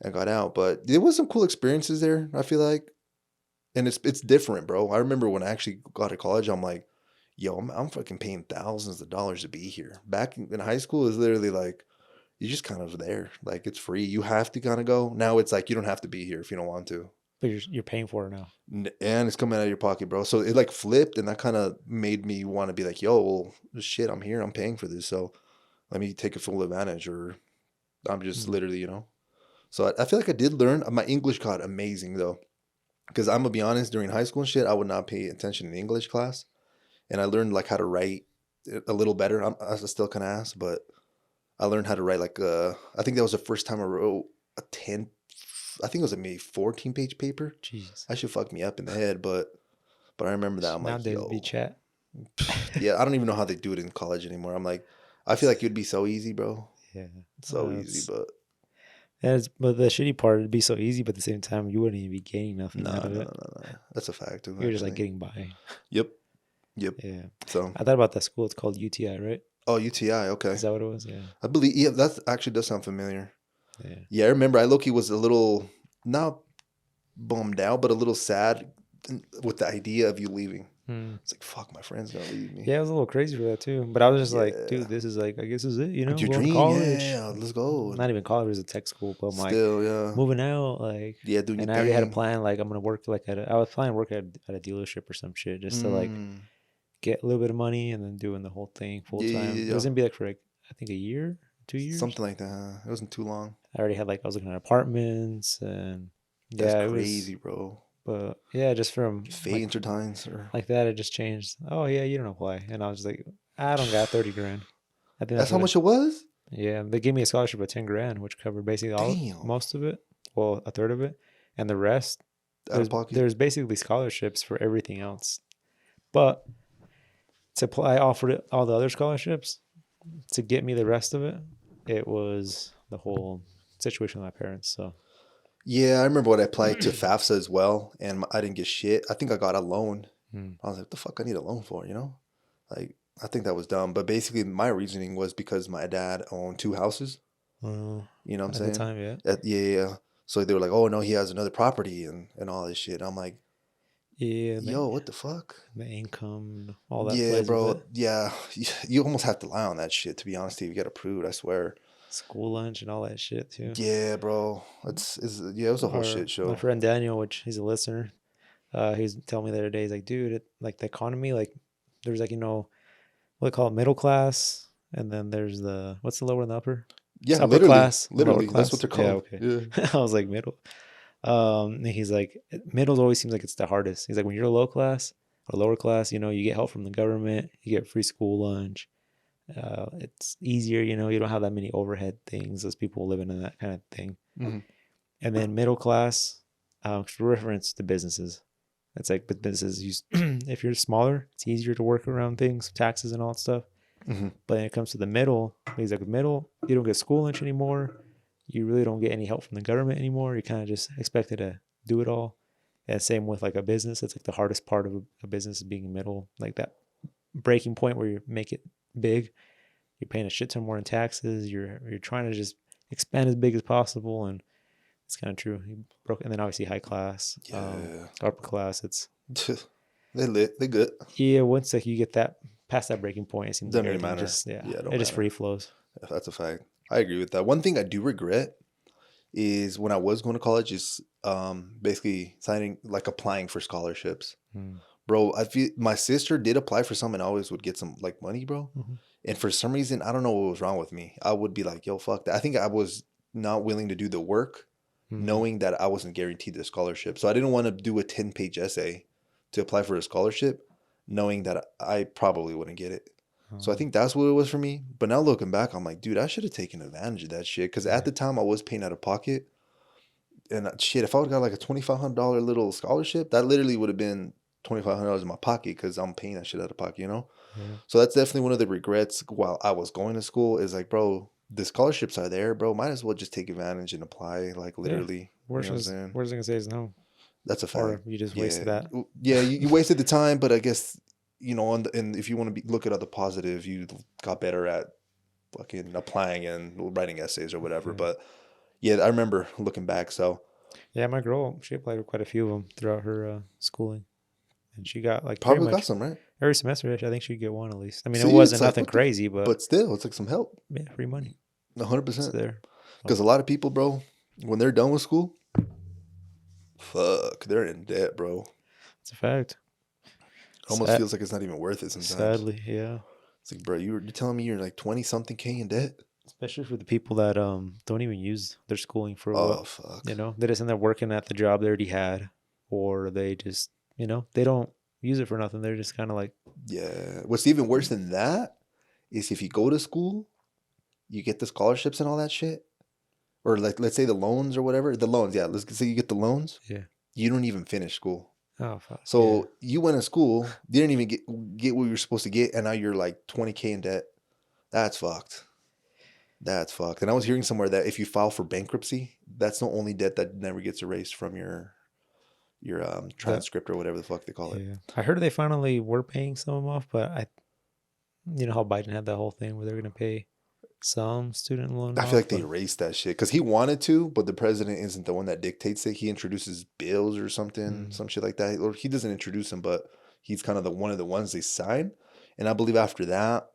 I got out. But there was some cool experiences there, I feel like. And it's different, bro. I remember when I actually got to college, I'm like, I'm fucking paying thousands of dollars to be here. Back in high school, is literally like, you're just kind of there. Like, it's free. You have to kind of go. Now it's like, you don't have to be here if you don't want to. But you're paying for it now. And it's coming out of your pocket, bro. So it like flipped, and that kind of made me want to be like, shit, I'm here. I'm paying for this. So let me take a full advantage, or I'm just literally, So I feel like I did learn. My English got amazing, though. Because I'm going to be honest, during high school and shit, I would not pay attention in English class. And I learned like how to write a little better. I still kind of ass, but I learned how to write like, I think that was the first time I wrote a 10, I think it was a maybe 14-page paper. Jesus. I should fuck me up in the head, but I remember that. I'm like, be chat. Yeah, I don't even know how they do it in college anymore. I'm like, I feel like it'd be so easy, bro. Yeah. So easy, but. But the shitty part, it'd be so easy, but at the same time, you wouldn't even be gaining nothing out of it. No. That's a fact. You're just like getting by. Yep. Yeah. So I thought about that school. It's called UTI, right? Oh, UTI. Okay. Is that what it was? Yeah. I believe. Yeah, that actually does sound familiar. Yeah. Yeah, I remember. I low-key was a little not bummed out, but a little sad with the idea of you leaving. It's like, fuck, my friend's gonna leave me. Yeah, it was a little crazy for that too. But I was just like, dude, this is like, I guess this is it. It's your dream. College. Yeah, let's go. Not even college, it was a tech school, but I'm still, like, moving out, like, doing. And I already had a plan. Like, I'm gonna work I was planning to work at a dealership or some shit, just to like get a little bit of money and then doing the whole thing full time. It was gonna be like for like I think a year, 2 years, something like that. It wasn't too long. I already had like I was looking at apartments and That's yeah, crazy, it was, bro. but yeah, just from Fate intertines or like that, it just changed. Oh yeah, you don't apply, and I was like, I don't got 30 grand. I think that's how what much it was. yeah, they gave me a scholarship of 10 grand, which covered basically all Damn, most of it, well, a third of it, and the rest. out of pocket. There's basically scholarships for everything else, but to apply, I offered it all the other scholarships to get me the rest of it. It was the whole situation with my parents. So Yeah, I remember when I applied to FAFSA as well, and I didn't get shit. I think I got a loan. I was like, the fuck I need a loan for, you know? Like, I think that was dumb. But basically, my reasoning was because my dad owned 2 houses. You know what I'm saying? At the time, yeah. Yeah. So they were like, oh, no, he has another property and all this shit. And I'm like, yeah, yo, what the fuck? The income, all that. Yeah, bro. Yeah. You almost have to lie on that shit, to be honest. If you got approved, I swear. School lunch and all that shit, too. Yeah, bro. It was a whole shit show. My friend Daniel, which he's a listener, he was telling me the other day, he's like, dude, like the economy, like there's like, what they call it, middle class, and then there's what's the lower and the upper? Yeah, upper literally, class, literally, class. that's what they're called. Yeah, okay. Yeah. I was like middle. And he's like, middle always seems like it's the hardest. He's like, when you're low class or lower class, you get help from the government, you get free school lunch. It's easier, you don't have that many overhead things as people living in that kind of thing. Mm-hmm. And then middle class, for reference to businesses, it's like, but businesses if you're smaller, it's easier to work around things, taxes and all that stuff. Mm-hmm. But when it comes to the middle, he's like, with middle, you don't get school lunch anymore. You really don't get any help from the government anymore. You're kind of just expected to do it all. And same with like a business. It's like the hardest part of a business is being middle, like that breaking point where you make it big. You're paying a shit ton more in taxes. You're trying to just expand as big as possible, and it's kind of true. He broke, and then obviously high class, upper class. It's they lit, they good. Yeah, once like you get that past that breaking point, it seems doesn't like really matter. It just free flows. That's a fact. I agree with that. One thing I do regret is when I was going to college is basically applying for scholarships. Bro, I feel my sister did apply for some and always would get some like money, bro. Mm-hmm. And for some reason, I don't know what was wrong with me. I would be like, yo, fuck that. I think I was not willing to do the work, knowing that I wasn't guaranteed the scholarship. So I didn't want to do a 10-page essay to apply for a scholarship, knowing that I probably wouldn't get it. So I think that's what it was for me. But now looking back, I'm like, dude, I should have taken advantage of that shit. Because at the time, I was paying out of pocket. And shit, if I would have got like a $2,500 little scholarship, that literally would have been $2,500 in my pocket because I'm paying that shit out of pocket, Yeah. So that's definitely one of the regrets while I was going to school is like, bro, the scholarships are there, bro. Might as well just take advantage and apply, like literally. Worst thing to say is no. That's a fact. Or you just wasted that. Yeah, you wasted the time, but I guess, and if you want to look at the positive, you got better at fucking applying and writing essays or whatever. Yeah. But yeah, I remember looking back. So yeah, my girl, she applied for quite a few of them throughout her schooling. And she got like probably got some, right? Every semester, I think she'd get one at least. I mean, it wasn't nothing crazy, but still, it's like some help. Yeah, free money. 100% there. Because a lot of people, bro, when they're done with school, fuck, they're in debt, bro. It's a fact. Almost feels like it's not even worth it sometimes. Sadly, yeah. It's like, bro, you're telling me you're like 20-something K in debt? Especially for the people that don't even use their schooling for what? Fuck. They just end up working at the job they already had, or they just, they don't use it for nothing. They're just kind of like... Yeah. What's even worse than that is if you go to school, you get the scholarships and all that shit. Or like, let's say the loans or whatever. The loans, yeah. Let's say you get the loans. Yeah. You don't even finish school. Oh, fuck. So you went to school, didn't even get what you were supposed to get, and now you're like 20K in debt. That's fucked. That's fucked. And I was hearing somewhere that if you file for bankruptcy, that's the only debt that never gets erased from your transcript or whatever the fuck they call it. Yeah. I heard they finally were paying some of them off, but you know how Biden had that whole thing where they're going to pay some student loan I feel like they erased that shit because he wanted to, but the president isn't the one that dictates it. He introduces bills or something, some shit like that. Or he doesn't introduce them, but he's kind of one of the ones they sign. And I believe after that,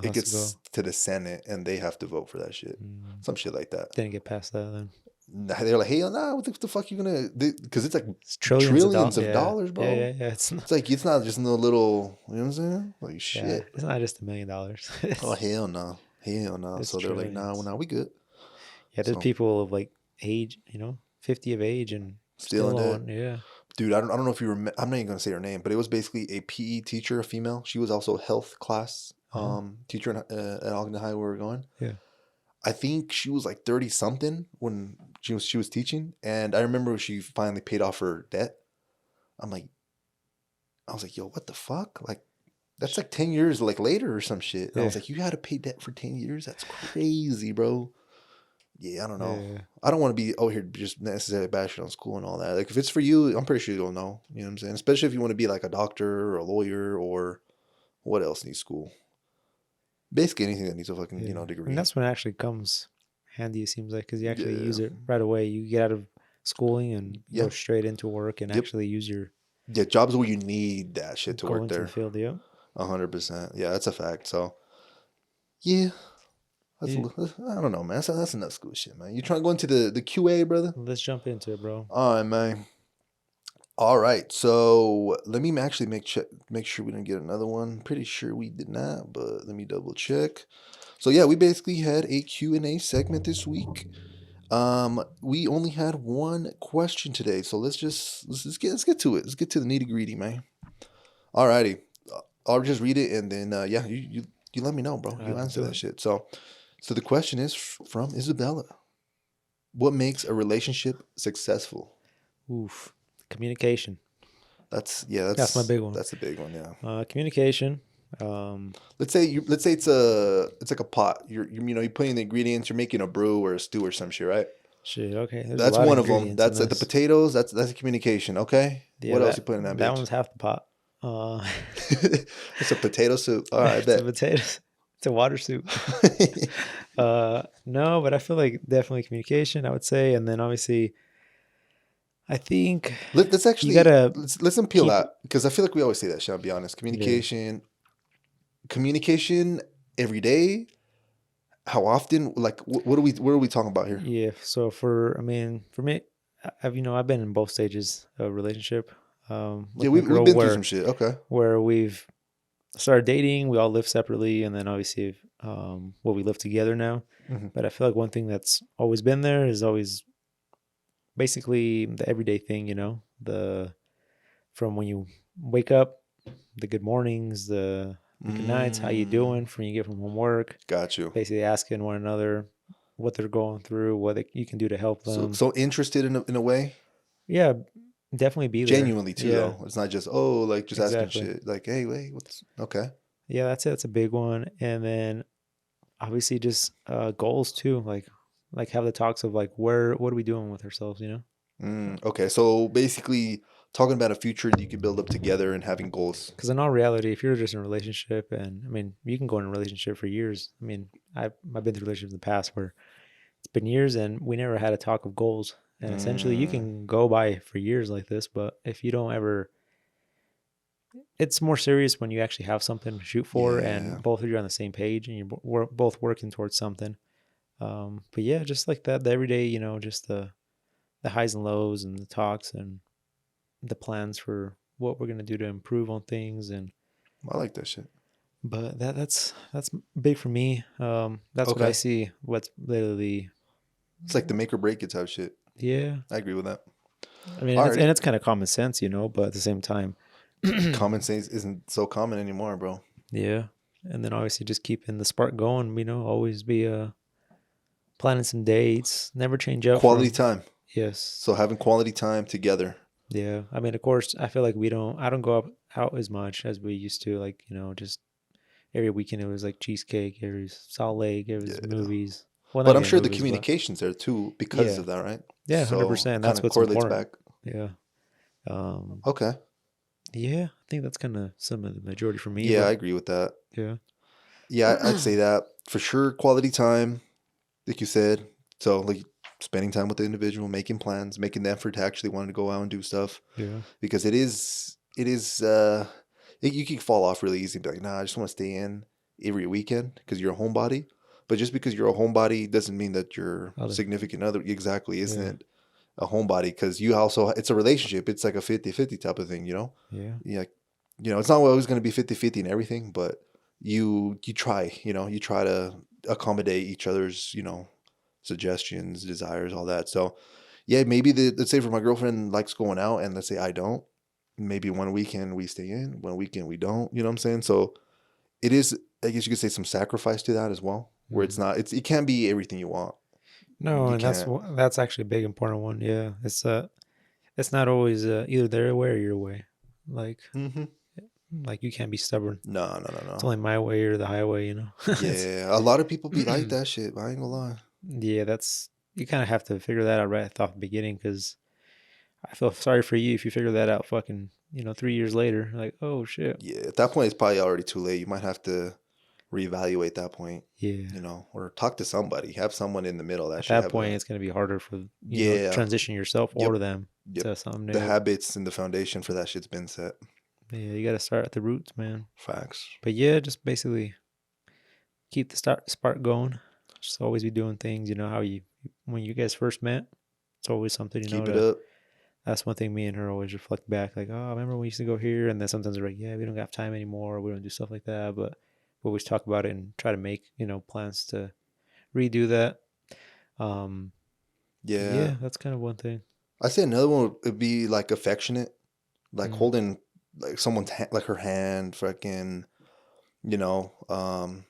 it gets to the Senate and they have to vote for that shit. Some shit like that. Didn't get past that then. they're like, hey, nah, what the fuck you gonna? Because it's like It's trillions of yeah. dollars, bro. Yeah. It's not, It's like it's not just no little. You know what I'm saying? Like yeah. shit. It's not just $1 million. Oh hell no, hell no. It's So they're like, nah, trillions. well, now we good. Yeah, there's So people of like age, 50 of age and still in still debt. on. Yeah. Dude, I don't know if you remember. I'm not even gonna say her name, but it was basically a PE teacher, a female. She was also a health class teacher at Ogden High where we're going. Yeah. I think she was like 30 something when she was teaching, and I remember she finally paid off her debt. I'm like, I was like, yo, what the fuck? Like, that's like 10 years like later or some shit. And I was like, you had to pay debt for 10 years? That's crazy, bro. Yeah, I don't know. Yeah. I don't want to be out here just necessarily bashing on school and all that. Like, if it's for you, I'm pretty sure you'll know. You know what I'm saying? Especially if you want to be like a doctor or a lawyer or what else needs school. Basically anything that needs a fucking, degree. And that's when it actually comes handy, it seems like, because you actually Yeah. use it right away. You get out of schooling and Yeah. go straight into work and Yep. actually use your Yeah, jobs where you need that shit to go work into there. the field. Yeah. 100%. Yeah, that's a fact. So, yeah. That's Yeah. I don't know, man. That's enough school shit, man. You trying to go into the QA, brother? Let's jump into it, bro. All right, man. All right. So let me actually make sure we didn't get another one. Pretty sure we did not, but let me double check. So yeah, we basically had a Q&A segment this week. We only had one question today, so let's get to it. Let's get to the nitty-gritty, man. All righty. I'll just read it and then yeah, you let me know, bro. You answer that shit. So the question is from Isabella. What makes a relationship successful? Oof. Communication. That's my big one. That's a big one, yeah. Communication. Let's say it's like a pot. You're putting the ingredients. You're making a brew or a stew or some shit, right? Shit. Okay. There's That's a lot one of of them. That's like the potatoes. That's a communication. Okay. Yeah, What else you put in that bitch? That one's half the pot. It's a potato soup. All right, I bet. It's a potatoes. It's a water soup. No, but I feel like definitely communication, I would say, and then obviously, I think let's actually let's unpeel that because I feel like we always say that shit. I'll be honest. Communication every day. How often? Like, what are we talking about here? Yeah. So for me, I've been in both stages of relationship. We've been through some shit. Okay. Where we've started dating, we all live separately, and then obviously, we live together now. Mm-hmm. But I feel like one thing that's always been there is always basically the everyday thing. From when you wake up, the good mornings, the good nights, how you doing? From you get from homework. Got you. Basically asking one another what they're going through, what you can do to help them. So interested in a way. Yeah, definitely be there. Genuinely too, though. It's not just asking shit. Like, hey, wait, what's okay? Yeah, that's it. That's a big one. And then obviously just goals too. Like have the talks of like what are we doing with ourselves? Okay, so basically talking about a future that you can build up together and having goals. Because in all reality, if you're just in a relationship, and you can go in a relationship for years. I've been through relationships in the past where it's been years and we never had a talk of goals. And essentially you can go by for years like this, but if you don't ever, it's more serious when you actually have something to shoot for and both of you are on the same page and you're both working towards something. But yeah, just like that, the everyday, just the highs and lows and the talks and the plans for what we're going to do to improve on things. And I like that shit. But that's big for me. That's what I see. What's literally, it's like the make or break it type shit. Yeah, I agree with that. It's kind of common sense, but at the same time, common sense isn't so common anymore, bro. Yeah, and then obviously just keeping the spark going. Always be planning some dates. Never change up. Quality time. Yes. So having quality time together. Yeah, of course, I feel like I don't go out as much as we used to. Like just every weekend it was like cheesecake, every Salt Lake, every movies. Well, but I'm sure the communication's there too because of that, right? Yeah, 100%. That's what's important. Back. Yeah. Okay. Yeah, I think that's kind of some of the majority for me. Yeah, I agree with that. Yeah. Yeah, I'd say that for sure. Quality time, like you said. So like spending time with the individual, making plans, making the effort to actually want to go out and do stuff. Yeah. Because it is. You can fall off really easy and be like, nah, I just want to stay in every weekend because you're a homebody. But just because you're a homebody doesn't mean that your Other. significant other exactly isn't a homebody, because you also, it's a relationship. It's like a 50-50 type of thing, you know? Yeah. Yeah. You know, it's not always going to be 50-50 in everything, but you try, you know, you try to accommodate each other's, you know, suggestions, desires, all that. So yeah, maybe let's say for my girlfriend likes going out and let's say I don't, maybe one weekend we stay in, one weekend we don't, you know what I'm saying? So it is, I guess you could say, some sacrifice to that as well, where it's not, it can't be everything you want. No, You and can't. that's actually a big important one. Yeah, it's not always either their way or your way. Like Mm-hmm. like you can't be stubborn. No. It's only my way or the highway, you know. Yeah, a lot of people be like that shit, but I ain't gonna lie. Yeah, that's you kind of have to figure that out right off the beginning because I feel sorry for you if you figure that out fucking 3 years later. Like, oh shit. Yeah, at that point, it's probably already too late. You might have to reevaluate that point, Yeah. you know, or talk to somebody, have someone in the middle that At should that have point, a, it's gonna be harder for yeah, transition yourself yep, or them yep. to something The new. habits and the foundation for that shit's been set. Yeah, you got to start at the roots, man. Facts. But yeah, just basically keep the spark going. Just always be doing things. You know how when you guys first met, it's always something. Keep it up. That's one thing me and her always reflect back. Like, oh, I remember we used to go here, and then sometimes we're like, yeah, we don't have time anymore. We don't do stuff like that. But we always talk about it and try to make plans to redo that. Yeah, that's kind of one thing. I say another one would be like affectionate, like holding like someone's like her hand, fucking, you know,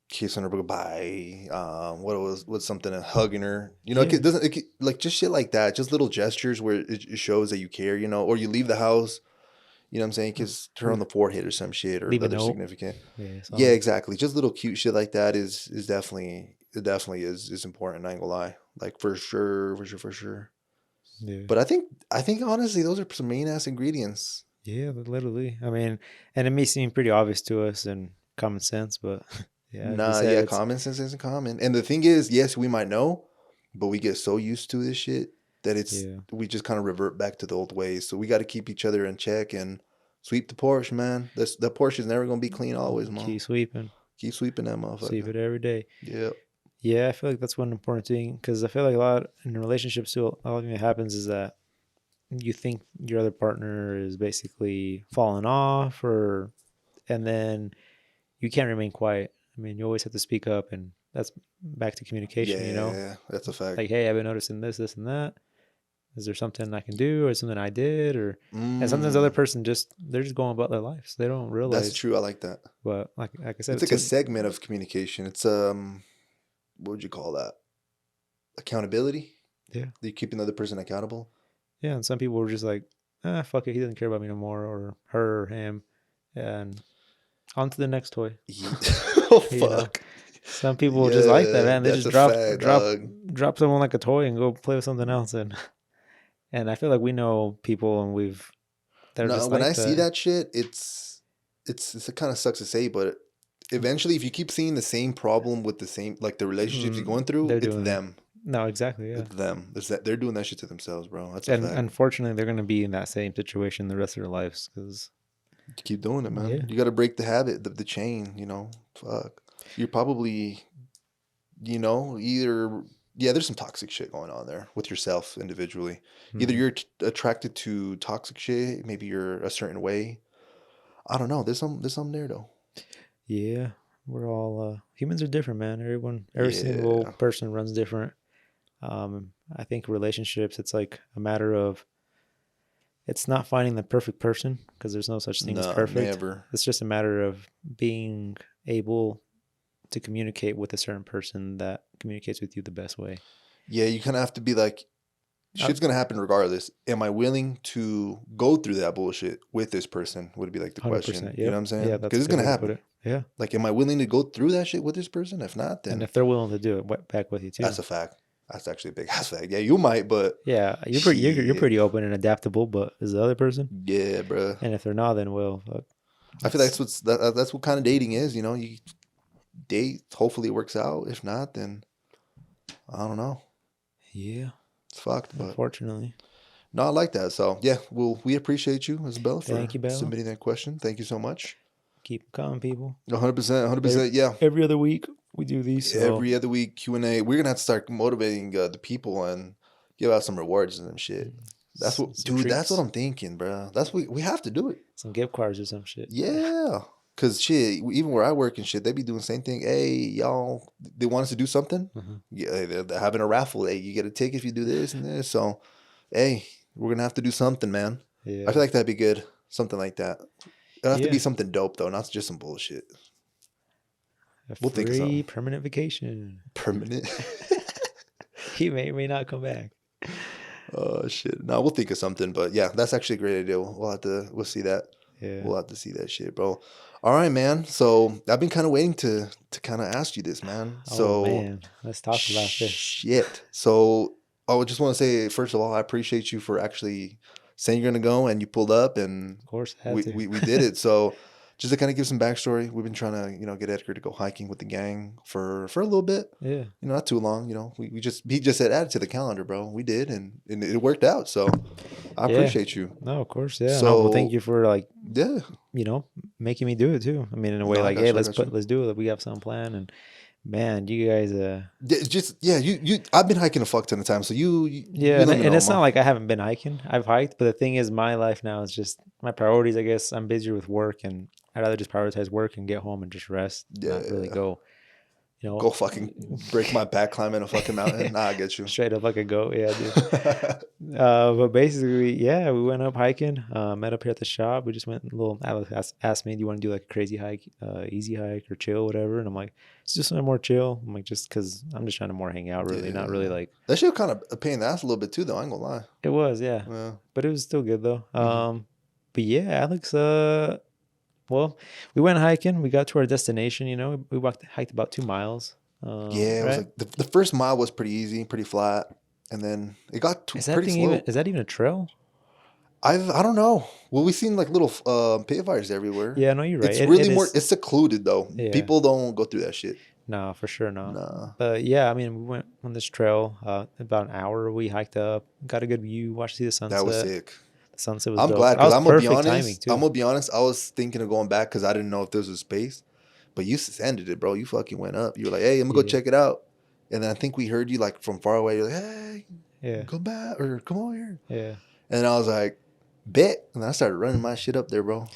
kissing her goodbye. What's something, hugging her, you know, it doesn't, like just shit like that, just little gestures where it shows that you care, you know, or you leave the house, you know what I'm saying, kiss her on the forehead or some shit, or Leave a other note. significant. Yeah, Exactly. Just little cute shit like that is definitely, it definitely is important. I ain't gonna lie, like for sure. Yeah. But I think honestly, those are some main ass ingredients. Yeah, literally. I mean, and it may seem pretty obvious to us and common sense, but yeah, like you said, Common sense isn't common. And the thing is, yes, we might know, but we get so used to this shit that we just kind of revert back to the old ways. So we got to keep each other in check and sweep the porch, man. The porch is never gonna be clean always, man. Keep sweeping that motherfucker. Sweep it every day. Yep. Yeah, I feel like that's one important thing because I feel like a lot in relationships too. A lot of thing that happens is that you think your other partner is basically falling off, and then you can't remain quiet. I mean, you always have to speak up, and that's back to communication. Yeah, that's a fact. Like, hey, I've been noticing this, and that. Is there something I can do, or something I did, or and sometimes the other person they're just going about their lives. They don't realize. That's true. I like that. But like I said, it's like a segment of communication. It's what would you call that? Accountability. Yeah. You keeping the other person accountable. Yeah, and some people were just like, fuck it, he doesn't care about me no more, or her or him, and on to the next toy. Oh fuck. Some people just like that, man. They just drop someone like a toy and go play with something else, and I feel like we know people, and when I see that shit, it kind of sucks to say, but eventually, if you keep seeing the same problem with the same, like the relationships you're going through, it's them. No, exactly. Yeah, it's them. They're doing that shit to themselves, bro. That's a fact. Unfortunately, they're going to be in that same situation the rest of their lives because you keep doing it, man. Yeah. You got to break the habit, the chain. You know, fuck. You're probably, either. Yeah, there's some toxic shit going on there with yourself individually. Either you're attracted to toxic shit, maybe you're a certain way. I don't know. There's something there though. Yeah, we're all humans are different, man. Every single person runs different. I think relationships, it's like a matter of, it's not finding the perfect person because there's no such thing as perfect. Never. It's just a matter of being able to communicate with a certain person that communicates with you the best way. Yeah, you kind of have to be like, shit's going to happen regardless. Am I willing to go through that bullshit with this person? Would be like the question. Yep. You know what I'm saying? Yeah, because it's going to happen. Yeah. Like, am I willing to go through that shit with this person? If not, then. And if they're willing to do it, back with you too. That's a fact. That's actually a big ass fact. Yeah, you might, but. Yeah, you're pretty open and adaptable, but is the other person? Yeah, bro. And if they're not, then well, fuck. I feel like that's what kind of dating is. You know, you date, hopefully it works out. If not, then I don't know. Yeah, it's fucked. But unfortunately, no, I like that. So yeah, we appreciate you, Isabella, for submitting that question. Thank you so much. Keep coming, people. 100%. Yeah. Every other week we do these. So. Every other week Q&A. We're gonna have to start motivating the people and give out some rewards and some shit. That's what, dude. Treats. That's what I'm thinking, bro. That's what we have to do it. Some gift cards or some shit. Yeah. Cause shit, even where I work and shit, they be doing the same thing. Hey, y'all, they want us to do something. Yeah, they're having a raffle. Hey, you get a ticket if you do this and this. So, hey, we're gonna have to do something, man. Yeah. I feel like that'd be good. Something like that. It'll have to be something dope though, not just some bullshit. We'll think of something. Permanent vacation. Permanent. He may or may not come back. Oh shit! No, we'll think of something. But yeah, that's actually a great idea. We'll see that. Yeah. We'll have to see that shit, bro. All right, man. So I've been kind of waiting to kind of ask you this, man. So man, let's talk about this. Shit. So I just want to say, first of all, I appreciate you for actually saying you're gonna go, and you pulled up, and of course we did it. So just to kind of give some backstory, we've been trying to get Edgar to go hiking with the gang for a little bit. Yeah. Not too long. He just said add it to the calendar, bro. We did, and it worked out. So I appreciate you. No, of course, yeah. So well, thank you for making me do it too. I mean, in a way, hey, let's do it. We have something planned, and man, you guys, I've been hiking a fuck ton of times. So and it's not like I haven't been hiking. I've hiked, but the thing is, my life now is just my priorities. I guess I'm busier with work, and I'd rather just prioritize work and get home and just rest. Not really go. Go fucking break my back climbing a fucking mountain. Nah, I get you. Straight up like a goat. Yeah, dude. But basically, we went up hiking, met up here at the shop. We just went a little, Alex asked me, do you want to do like a crazy hike, easy hike or chill, whatever? And I'm like, it's just something more chill. I'm like, just because I'm just trying to more hang out, really, not really like. That shit kind of a pain in the ass a little bit too, though. I ain't gonna lie. It was, yeah. But it was still good, though. But yeah, Alex, well, we went hiking. We got to our destination. We hiked about 2 miles. It was like the first mile was pretty easy, pretty flat, and then it got pretty slow. Is that even a trail? I don't know. Well, we've seen like little pit fires everywhere. Yeah, no, you're right. It's it's secluded though. Yeah. People don't go through that shit. No, for sure not. No. But yeah, I mean, we went on this trail about an hour. We hiked up, got a good view, watched the sunset. That was sick. Sunset was I'm glad because I'm gonna be honest. I was thinking of going back because I didn't know if there was a space, but you ended it, bro. You fucking went up. You were like, "Hey, I'm gonna go check it out," and then I think we heard you like from far away. You're like, "Hey, go back or come over here." Yeah, and I was like, "Bet," and I started running my shit up there, bro.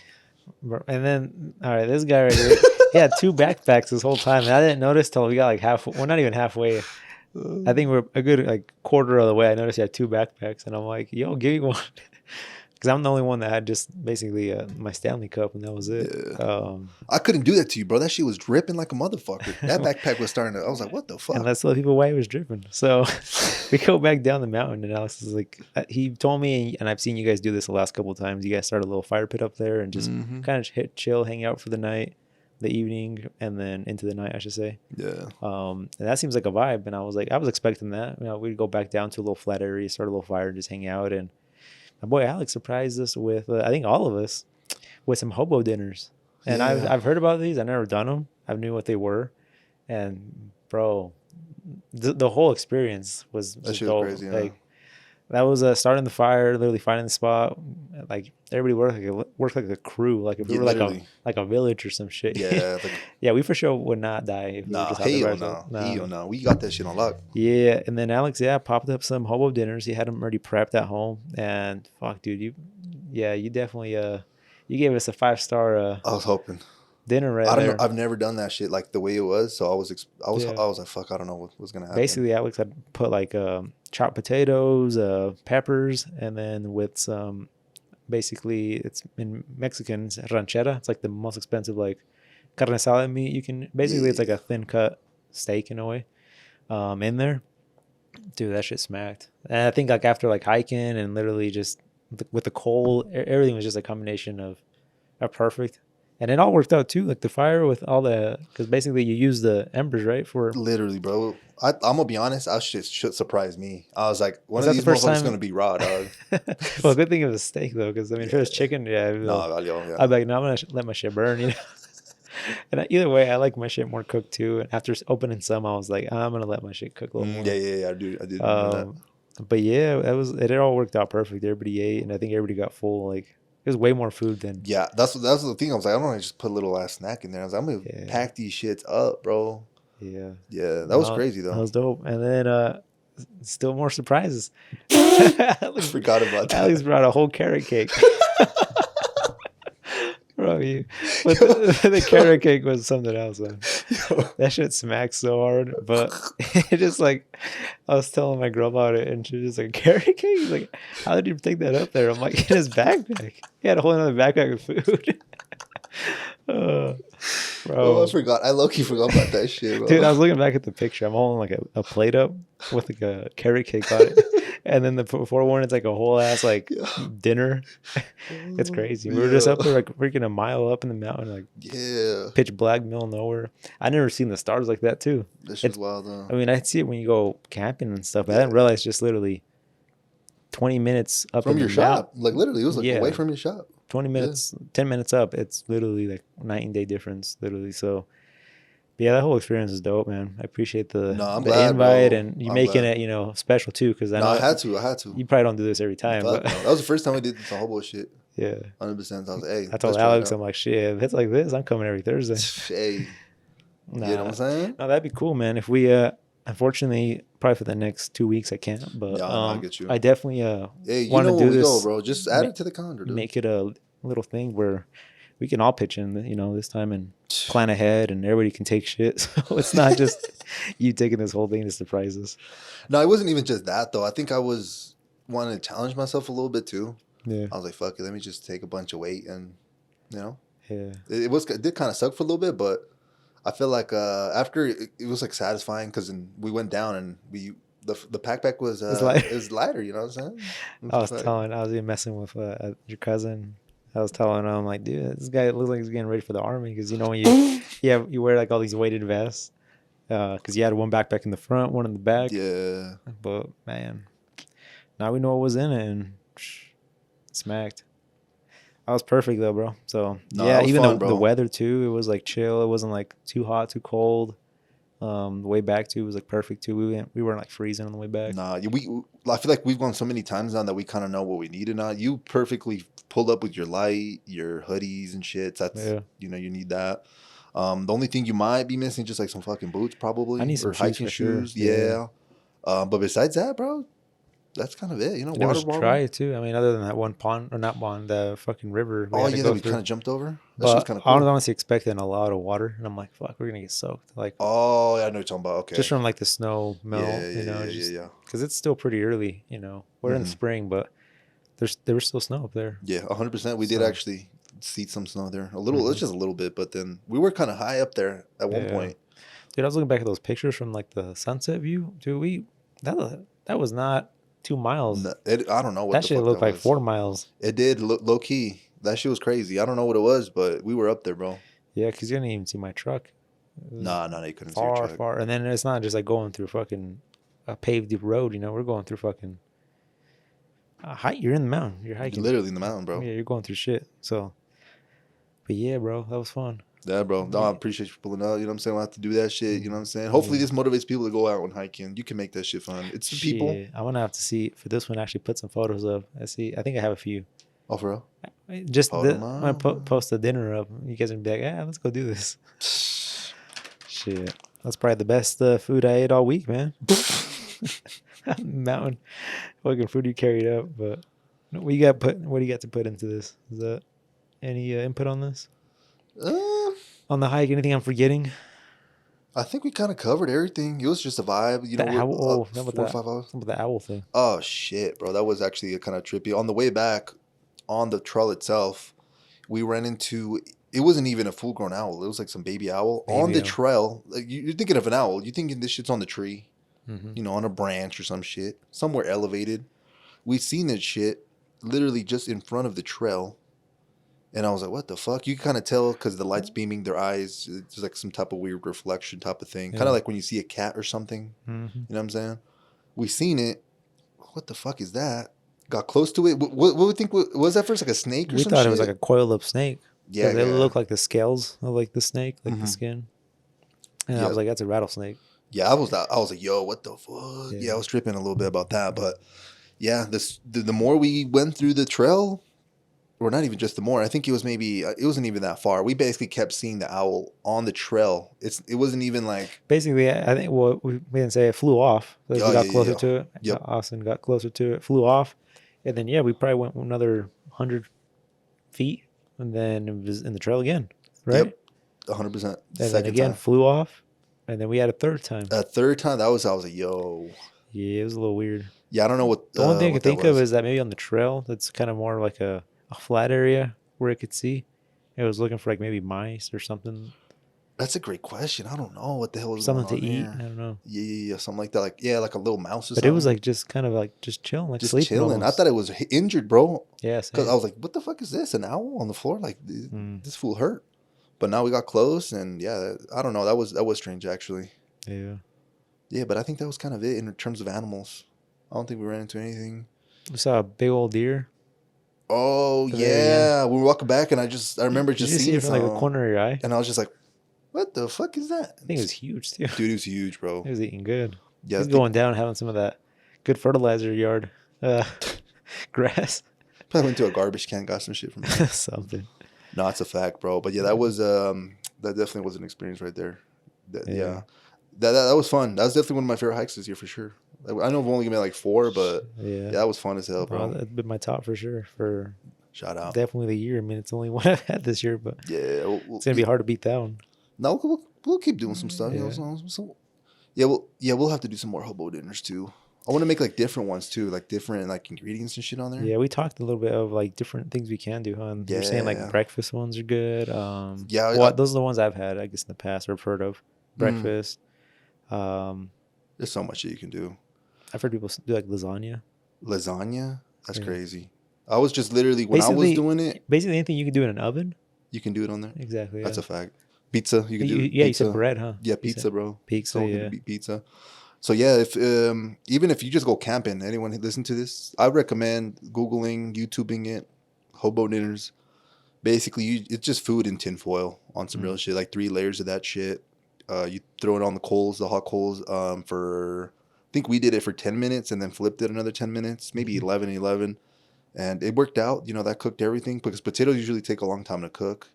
And then, all right, this guy right here, he had 2 backpacks this whole time, and I didn't notice till we got like half. Well, not even halfway. I think we're a good like quarter of the way. I noticed he had 2 backpacks, and I'm like, "Yo, give me one." Because I'm the only one that had just basically my Stanley Cup, and that was it. Yeah. I couldn't do that to you, bro. That shit was dripping like a motherfucker. That backpack was starting to. I was like, "What the fuck?" And let's tell people why it was dripping. So we go back down the mountain, and Alex is like, he told me, and I've seen you guys do this the last couple of times. You guys start a little fire pit up there and just kind of chill, hang out for the night, the evening, and then into the night, I should say. Yeah. And that seems like a vibe. And I was expecting that. We'd go back down to a little flat area, start a little fire, and just hang out. And my boy Alex surprised us with, I think all of us, with some hobo dinners. And I've heard about these. I've never done them. I knew what they were. And bro, the whole experience was dope. Crazy, like that was starting the fire, literally finding the spot. Like everybody worked like a crew. Like if we were like a village or some shit. Yeah, yeah. We for sure would not die if we were just out there. Hell no. We got that shit on lock. Yeah, and then Alex, popped up some hobo dinners. He had them already prepped at home, and fuck, dude, you definitely you gave us a 5-star. I was hoping. Dinner there. I've never done that shit like the way it was, so I was like, fuck, I don't know what was gonna happen. Basically, Alex had put like chopped potatoes, peppers, and then with some, basically it's in Mexican ranchera. It's like the most expensive like carne asada meat you can. Basically, it's like a thin cut steak in a way. In there, dude, that shit smacked. And I think like after like hiking and literally just with the cold, everything was just a combination of perfect. And it all worked out too, like the fire with all the, because basically you use the embers, right? For literally, bro. I'm gonna be honest, that shit should surprise me. I was like, one of these motherfuckers gonna be raw, dog. Well, good thing it was a steak though, because I mean, if it was chicken, I'd be like, no, I'm gonna let my shit burn, And either way, I like my shit more cooked too. And after opening some, I was like, I'm gonna let my shit cook a little more. Yeah, I did that. But yeah, it all worked out perfect. Everybody ate, and I think everybody got full. Like was way more food than. Yeah, that's the thing. I was like, I don't want to just put a little ass snack in there. I was like, I'm gonna pack these shits up, bro. Yeah. Yeah, that was crazy though. That was dope. And then still more surprises. I forgot about that. Alex brought a whole carrot cake. Bro, the carrot cake was something else, man. That shit smacked so hard, but it just like, I was telling my girl about it, and she was just like, carrot cake? She's like, how did you take that up there? I'm like, in his backpack. He had a whole other backpack of food. Bro. Oh, I forgot. I low-key forgot about that shit, bro. Dude, I was looking back at the picture. I'm holding like a plate up with like a carrot cake on it. And then the before one, it's like a whole ass like dinner. It's crazy. We were just up there like freaking a mile up in the mountain, like pitch black, middle of nowhere. I never seen the stars like that too. This shit's wild though. I mean, I see it when you go camping and stuff, but I didn't realize just literally 20 minutes up from your shop. Like literally, it was like away from your shop. 20 minutes, 10 minutes up. It's literally like night and day difference, literally. So. Yeah, that whole experience is dope, man. I appreciate the invite, bro. And you making it, special too. Because I had to. You probably don't do this every time. But that was the first time we did the Hobo shit. Yeah, 100%. I was like, hey. I told Alex, I'm like, shit, if it's like this, I'm coming every Thursday. Hey, you know what I'm saying? No, that'd be cool, man. If we, unfortunately, probably for the next 2 weeks, I can't. But I get you. I definitely want to do this. Go, bro. Just add it to the calendar. Dude. Make it a little thing where we can all pitch in, this time and plan ahead, and everybody can take shit. So it's not just you taking this whole thing to surprise us. No, it wasn't even just that though. I think I was wanting to challenge myself a little bit too. Yeah. I was like, fuck it, let me just take a bunch of weight and, Yeah. It did kind of suck for a little bit, but I feel like after it was like satisfying because we went down and the backpack was lighter. You know what I'm saying? I was even messing with your cousin. I was telling him, like, dude, this guy looks like he's getting ready for the army because when you wear like all these weighted vests because you had one backpack in the front, one in the back. Yeah. But man, now we know what was in it and smacked. I was perfect though, bro. So even fun, the weather too, it was like chill. It wasn't like too hot, too cold. The way back too was like perfect too. We weren't like freezing on the way back. Nah, I feel like we've gone so many times now that we kind of know what we needed now. You perfectly pulled up with your light, your hoodies and shit. That's you need that. The only thing you might be missing just like some fucking boots probably. I need some hiking shoes. Sure. Yeah. But besides that, bro, that's kind of it. Water bottle. Try it too. I mean, other than that one pond or not pond, the fucking river. That we kind of jumped over. That was kind of cool. I was honestly expecting a lot of water, and I'm like, "Fuck, we're gonna get soaked." Like, I know what you're talking about. Okay, just from like the snow melt, because it's still pretty early. We're in the spring, but there was still snow up there. Yeah, 100%. We did actually see some snow there. A little, it's just a little bit, but then we were kind of high up there at one point. Dude, I was looking back at those pictures from like the sunset view. Dude, that was not 2 miles. No, I don't know what that shit looked like 4 miles. It did look low key. That shit was crazy. I don't know what it was, but we were up there, bro. Yeah, because you didn't even see my truck. No, you couldn't see your truck. Far. And then it's not just like going through fucking a paved road. We're going through fucking height. You're in the mountain. You're hiking. You're literally in the mountain, bro. Yeah, you're going through shit. So, but yeah, bro, that was fun. Yeah, bro. No, I appreciate you pulling up. You know what I'm saying? We'll have to do that shit. You know what I'm saying? Hopefully this motivates people to go out and hiking. You can make that shit fun. It's the people. I'm going to have to see for this one, actually put some photos up. I think I have a few. Oh, for real? Just I'm going to post the dinner up. You guys are going to be like, let's go do this. Shit. That's probably the best food I ate all week, man. Mountain fucking food you carried up. But what do you got to put into this? Is that any input on this? On the hike, anything I'm forgetting? I think we kind of covered everything. It was just a vibe. The owl. 4 or 5 hours. What about the owl thing? Oh, shit, bro. That was actually kind of trippy. On the way back, on the trail itself, we ran into... It wasn't even a full-grown owl. It was like some baby owl. On the trail, like you're thinking of an owl. You're thinking this shit's on the tree. Mm-hmm. On a branch or some shit. Somewhere elevated. We seen that shit literally just in front of the trail. And I was like, what the fuck? You can kind of tell because the light's beaming their eyes. It's like some type of weird reflection type of thing. Yeah. Kind of like when you see a cat or something. Mm-hmm. You know what I'm saying? We seen it. What the fuck is that? Got close to it. What do we think? Was that first like a snake or something? We thought it was like a coiled up snake. Yeah. They look like the scales of like the snake, like the skin. And I was like, that's a rattlesnake. Yeah, I was like, yo, what the fuck? Yeah, I was tripping a little bit about that. But yeah, the more we went through the trail, or not even just the morning. I think it was maybe it wasn't even that far. We basically kept seeing the owl on the trail. It wasn't even like Basically, I think what we didn't say it flew off. As oh we got yeah closer yeah to it, yep Austin got closer to it, flew off, and then yeah, we probably went another 100 feet, and then it was in the trail again, right? yep 100%. And then Second again time, flew off, and then we had a third time. a third time I was like yo Yeah, it was a little weird. yeah I don't know The only thing I what could that think of was. is that maybe on the trail, that's kind of more like a flat area where it could see. It was looking for like maybe mice or something, That's a great question. I don't know what the hell was going something to on eat. I there. don't know. Yeah, something like that. Like yeah, like a little mouse or But it was something. like just kind of like just chilling, like Just sleeping chilling. I almost. thought it was injured, bro. Yeah, Because same. I was like, what the fuck is this? An owl on the floor? Like Mm, this fool hurt. But now we got close, and yeah, I don't know. That was strange actually. yeah. Yeah, but I think that was kind of it in terms of animals. I don't think we ran into anything. We saw a big old deer Oh at the very end. yeah, we were walking back, and I remember Did just you see seeing it from like the some, corner of your eye? and I was just like, what the fuck is that? I think it was huge too. Dude, it was huge, bro. It was eating good. Yeah, I He's think going down having some of that good fertilizer yard uh, grass. probably went to a garbage can, got some shit from there. Something. No, it's a fact, bro. But yeah, that definitely was an experience right there. Yeah. That was fun. That was definitely one of my favorite hikes this year for sure. I know I've only made like 4, but yeah, that was fun as hell, Well, bro. that's been my top for sure for Shout out. definitely the year. I mean, it's the only one I've had this year, but Yeah, it's gonna be hard to beat that one. no, we'll keep doing some stuff. You know, Yeah. we'll have to do some more hobo dinners too. I want to make like different ones too, like different like ingredients and shit on there. Yeah, we talked a little bit of like different things we can do, huh? You're saying like Yeah. breakfast ones are good. Yeah, What those are the ones I've had, I guess, in the past or have heard of. Mm. Breakfast. Um, There's so much that you can do. I've heard people do like lasagna. Lasagna, that's Yeah. crazy. I was just literally when I was doing it, Basically, anything you can do in an oven. you can do it on there. Exactly. That's Yeah. a fact. Pizza, you can do. Yeah, you Pizza. said bread, huh? Yeah, You pizza, said bro. pizza. So Yeah. beat pizza. So yeah, if even if you just go camping, anyone who listen to this, I recommend Googling, YouTubing it, hobo dinners. Basically, it's just food in tinfoil on some real shit, like 3 layers of that shit. You throw it on the coals, the hot coals, for I think we did it for 10 minutes and then flipped it another 10 minutes, maybe 11. And it worked out. You know, that cooked everything because potatoes usually take a long time to cook.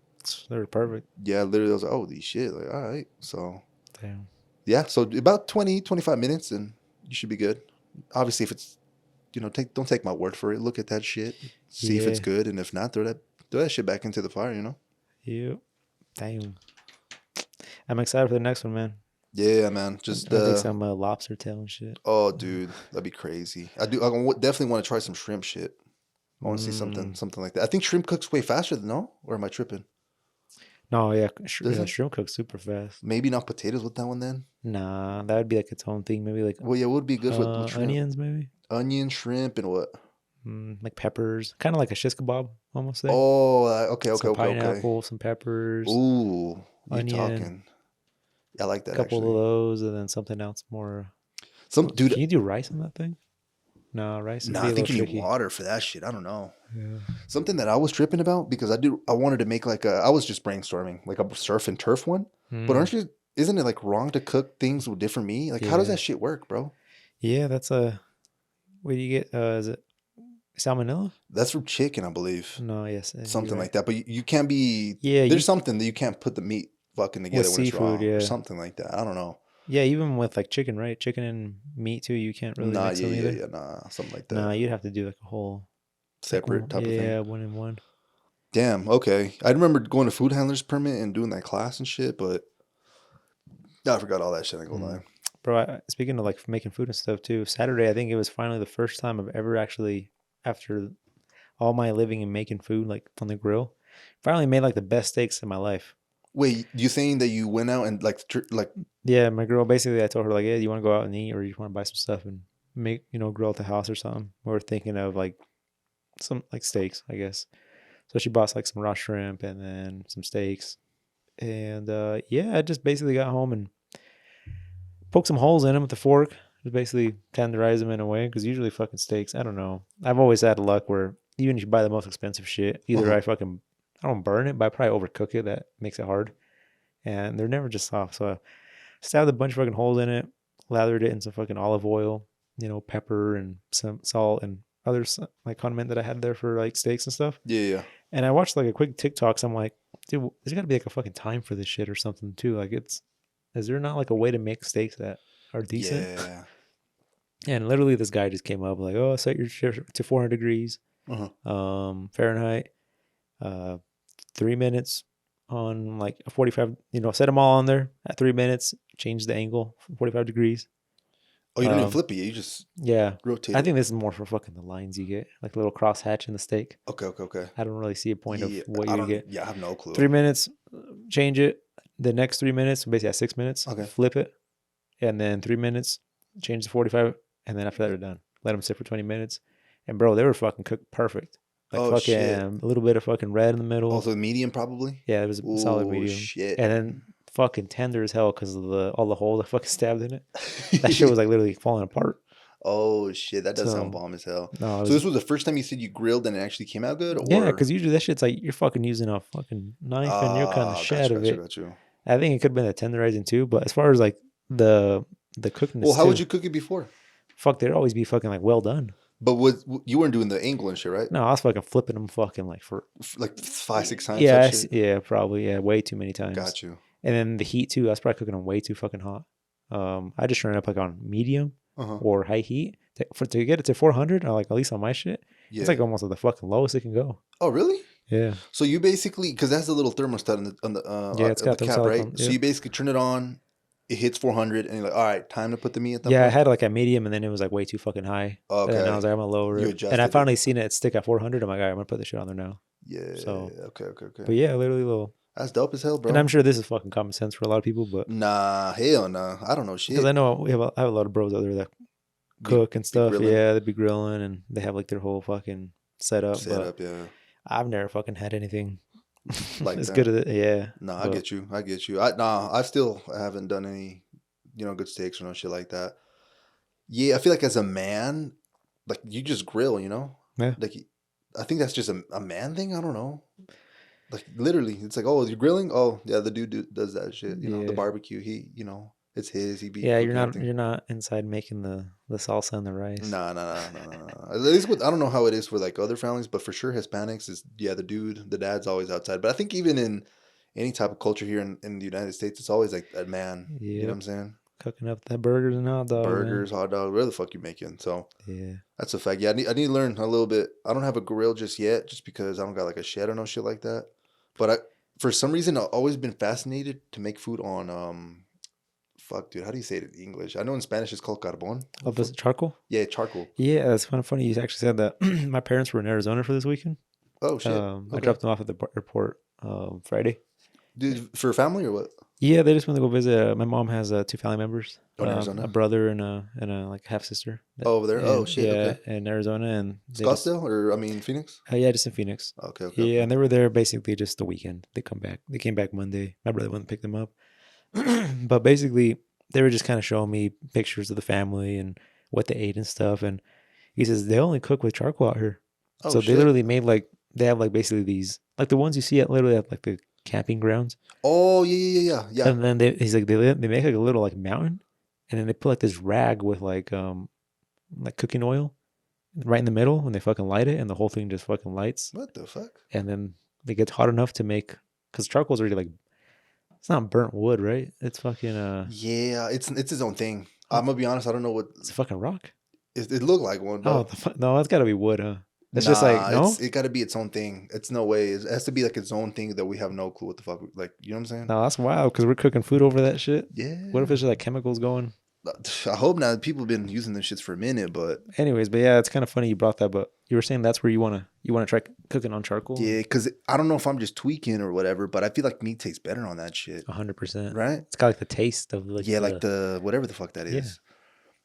They're perfect. Yeah, literally, I was like, holy shit. Like, all right. So, Damn. yeah. So, about 20, 25 minutes and you should be good. Obviously, if it's, don't take my word for it. Look at that shit. See if it's Yeah. good. And if not, throw that shit back into the fire, Yep. Damn. I'm excited for the next one, man. Yeah, man. Just, I think some lobster tail and shit. oh, dude, that'd be crazy. I definitely want to try some shrimp shit. I want to see something like that. I think shrimp cooks way faster than no, or am I tripping? No, yeah, Does it? shrimp cooks super fast. Maybe not potatoes with that one then. Nah, that would be like its own thing. Maybe like Well, yeah, it would be good with shrimp. onions, maybe Onion, shrimp, and what? like peppers, kind of like a shish kebab almost. There. Oh, okay. Some pineapple, some peppers, Ooh, you onion, talking? Yeah, I like that. a couple actually. of those, and then something else more. Some dude. Can you do rice on that thing? No, rice. Nah, I think you need water for that shit. I don't know. Yeah. Something that I was tripping about because I wanted to make like I was just brainstorming like a surf and turf one. But isn't it like wrong to cook things with different meat? Like how does that shit work, bro? Yeah, that's a. What do you get? Is it salmonella? That's from chicken, I believe. No, yes, Something like that. But you can't be. Yeah, there's something that you can't put the meat fucking together with when it's raw, seafood, yeah, or something like that. I don't know. Yeah, even with like chicken, right? Chicken and meat too. You can't really mix them either. Nah, something like that. Nah, you'd have to do like a whole separate type of thing. Yeah, 1 in 1. Damn. Okay, I remember going to food handlers permit and doing that class and shit, but I forgot all that shit. I ain't gonna lie. Bro, speaking of like making food and stuff too, Saturday I think it was finally the first time I've ever actually, after all my living and making food like on the grill, finally made like the best steaks in my life. Wait, you saying that you went out and like Yeah, my girl, basically I told her like, yeah, you want to go out and eat or you want to buy some stuff and make, grill at the house or something. We were thinking of like some like steaks, I guess. So she bought like some raw shrimp and then some steaks. And yeah, I just basically got home and poked some holes in them with the fork. Just basically tenderize them in a way because usually fucking steaks, I don't know. I've always had luck where even if you buy the most expensive shit, either I don't burn it, but I probably overcook it. That makes it hard. And they're never just soft. So I stabbed a bunch of fucking holes in it, lathered it in some fucking olive oil, pepper and some salt and other like condiment that I had there for like steaks and stuff. Yeah. And I watched like a quick TikTok. So I'm like, dude, there's got to be like a fucking time for this shit or something too. Like, is there not like a way to make steaks that are decent? Yeah. And literally, this guy just came up like, oh, set your shit to 400 degrees Fahrenheit, 3 minutes on like a 45. Set them all on there at 3 minutes. Change the angle, 45 degrees. Oh, you don't even flip it. You just rotate. I think this is more for fucking the lines you get, like a little cross hatch in the steak. Okay. I don't really see a point of what you get. Yeah, I have no clue. 3 minutes, change it. The next 3 minutes, basically at 6 minutes, flip it. And then 3 minutes, change to 45. And then after that, we're done. Let them sit for 20 minutes. And bro, they were fucking cooked perfect. Like shit. A little bit of fucking red in the middle. Also medium probably? Yeah, it was a solid medium. Shit. And then fucking tender as hell because of all the holes I fucking stabbed in it. That shit was like literally falling apart. Oh shit, that does sound bomb as hell. No, so this was the first time you said you grilled and it actually came out good? Or? Yeah, because usually that shit's like you're fucking using a fucking knife and you're kind of shit out of it. I think it could have been the tenderizing too, but as far as like the cooking. Well, how would you cook it before? Fuck, they'd always be fucking like well done. But you weren't doing the angle and shit, right? No, I was fucking flipping them fucking like for like 5-6 times. Yeah, probably. Yeah, way too many times. Got you. And then the heat too. I was probably cooking them way too fucking hot. I just turn it up like on medium or high heat to get it to 400. Or like at least on my shit, it's like almost like the fucking lowest it can go. Oh really? Yeah. So you basically, because that's the little thermostat on the it's got the cap, right? Yep. So you basically turn it on. It hits 400 and you're like, all right, time to put the meat at that point? I had like a medium and then it was like way too fucking high. Okay. And I was like, I'm going to lower it. And I finally seen it stick at 400. I'm like, all right, I'm going to put the shit on there now. Yeah. So, okay. But yeah, literally little. That's dope as hell, bro. And I'm sure this is fucking common sense for a lot of people, but. Nah, hell no. I don't know shit. Because I know I have a lot of bros out there that cook and stuff. Yeah, they'd be grilling and they have like their whole fucking setup. Yeah. I've never fucking had anything like as good as it. Yeah. No, I get you. I still haven't done any, good steaks or no shit like that. Yeah, I feel like as a man, like you just grill, Yeah. Like I think that's just a man thing. I don't know. Like literally, it's like, oh, you're grilling. Oh, yeah, the dude does that shit. The barbecue. He, it's his. You're not inside making the salsa and the rice. No. At least I don't know how it is for like other families, but for sure Hispanics is the dad's always outside. But I think even in any type of culture here in the United States, it's always like a man. Yep. You know what I'm saying? Cooking up the burgers and hot dogs. Hot dogs, whatever the fuck you making. So yeah, that's a fact. Yeah, I need to learn a little bit. I don't have a grill just yet, just because I don't got like a shed or no shit like that. But for some reason, I've always been fascinated to make food on fuck, dude, how do you say it in English? I know in Spanish it's called carbón. Oh, is it charcoal? Yeah, charcoal. Yeah, that's kind of funny. You actually said that. My parents were in Arizona for this weekend. Oh shit! I dropped them off at the airport Friday. Dude, for family or what? Yeah, they just went to go visit. My mom has 2 family members, Arizona? A brother and a like half sister. Over there? Oh shit! Yeah, okay. in Arizona and Scottsdale Phoenix? Yeah, just in Phoenix. Okay. Yeah, and they were there basically just the weekend. They came back Monday. My brother went and picked them up, but basically they were just kind of showing me pictures of the family and what they ate and stuff. And he says they only cook with charcoal out here. Oh, so they literally made they have like basically these like the ones you see at like the camping grounds. Oh yeah. And then he's like they make like a little like mountain, and then they put like this rag with like cooking oil right in the middle, and they fucking light it, and the whole thing just fucking lights. What the fuck? And then it gets hot enough to make, because charcoal's already like, it's not burnt wood, right? It's fucking yeah, it's its own thing. I'm gonna be honest, I don't know what. It's a fucking rock. It looked like one. Oh no, it's gotta be wood, huh? It's just like no. It gotta be its own thing. It's no way. It has to be like its own thing that we have no clue what the fuck. Like, you know what I'm saying? No, that's wild because we're cooking food over that shit. Yeah. What if it's just like chemicals going? I hope not. People have been using them shits for a minute, but anyways, but yeah, it's kind of funny you brought that. But you were saying that's where you wanna try cooking on charcoal. Yeah, because I don't know if I'm just tweaking or whatever, but I feel like meat tastes better on that shit. 100%. Right? It's got like the taste of like like the whatever the fuck that is.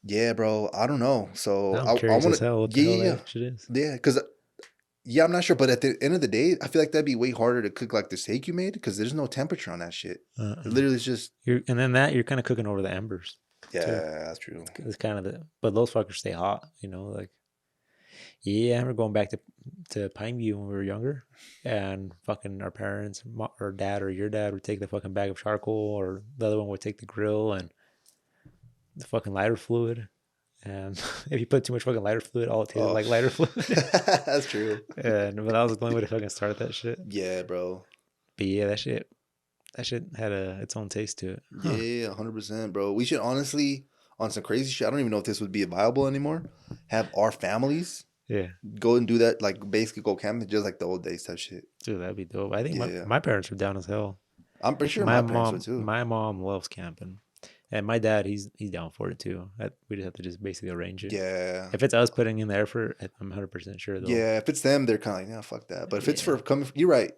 Yeah, bro. I don't know. So I want to. Yeah, shit is. Yeah, because. Yeah, I'm not sure, but at the end of the day, I feel like that'd be way harder to cook like the steak you made because there's no temperature on that shit. It literally is just. You're kind of cooking over the embers. Yeah, too. That's true. It's kind of but those fuckers stay hot, like. Yeah, I remember going back to Pineview when we were younger, and fucking our parents, or dad, or your dad would take the fucking bag of charcoal, or the other one would take the grill and the fucking lighter fluid, And if you put too much fucking lighter fluid, all it tasted like lighter fluid. That's true. But that was the only way to fucking start that shit. Yeah, bro. But yeah, that shit had its own taste to it. Huh. Yeah, 100%, bro. We should honestly, on some crazy shit, I don't even know if this would be viable anymore, have our families go and do that, like basically go camping just like the old days type shit. Dude, that'd be dope. I think my parents were down as hell. I'm pretty sure my parents were too. My mom loves camping. And my dad, he's down for it too. We just have to just basically arrange it. Yeah. If it's us putting in the effort, I'm 100% sure though. Yeah, if it's them, they're kind of like, yeah, fuck that. But if it's for coming, you're right.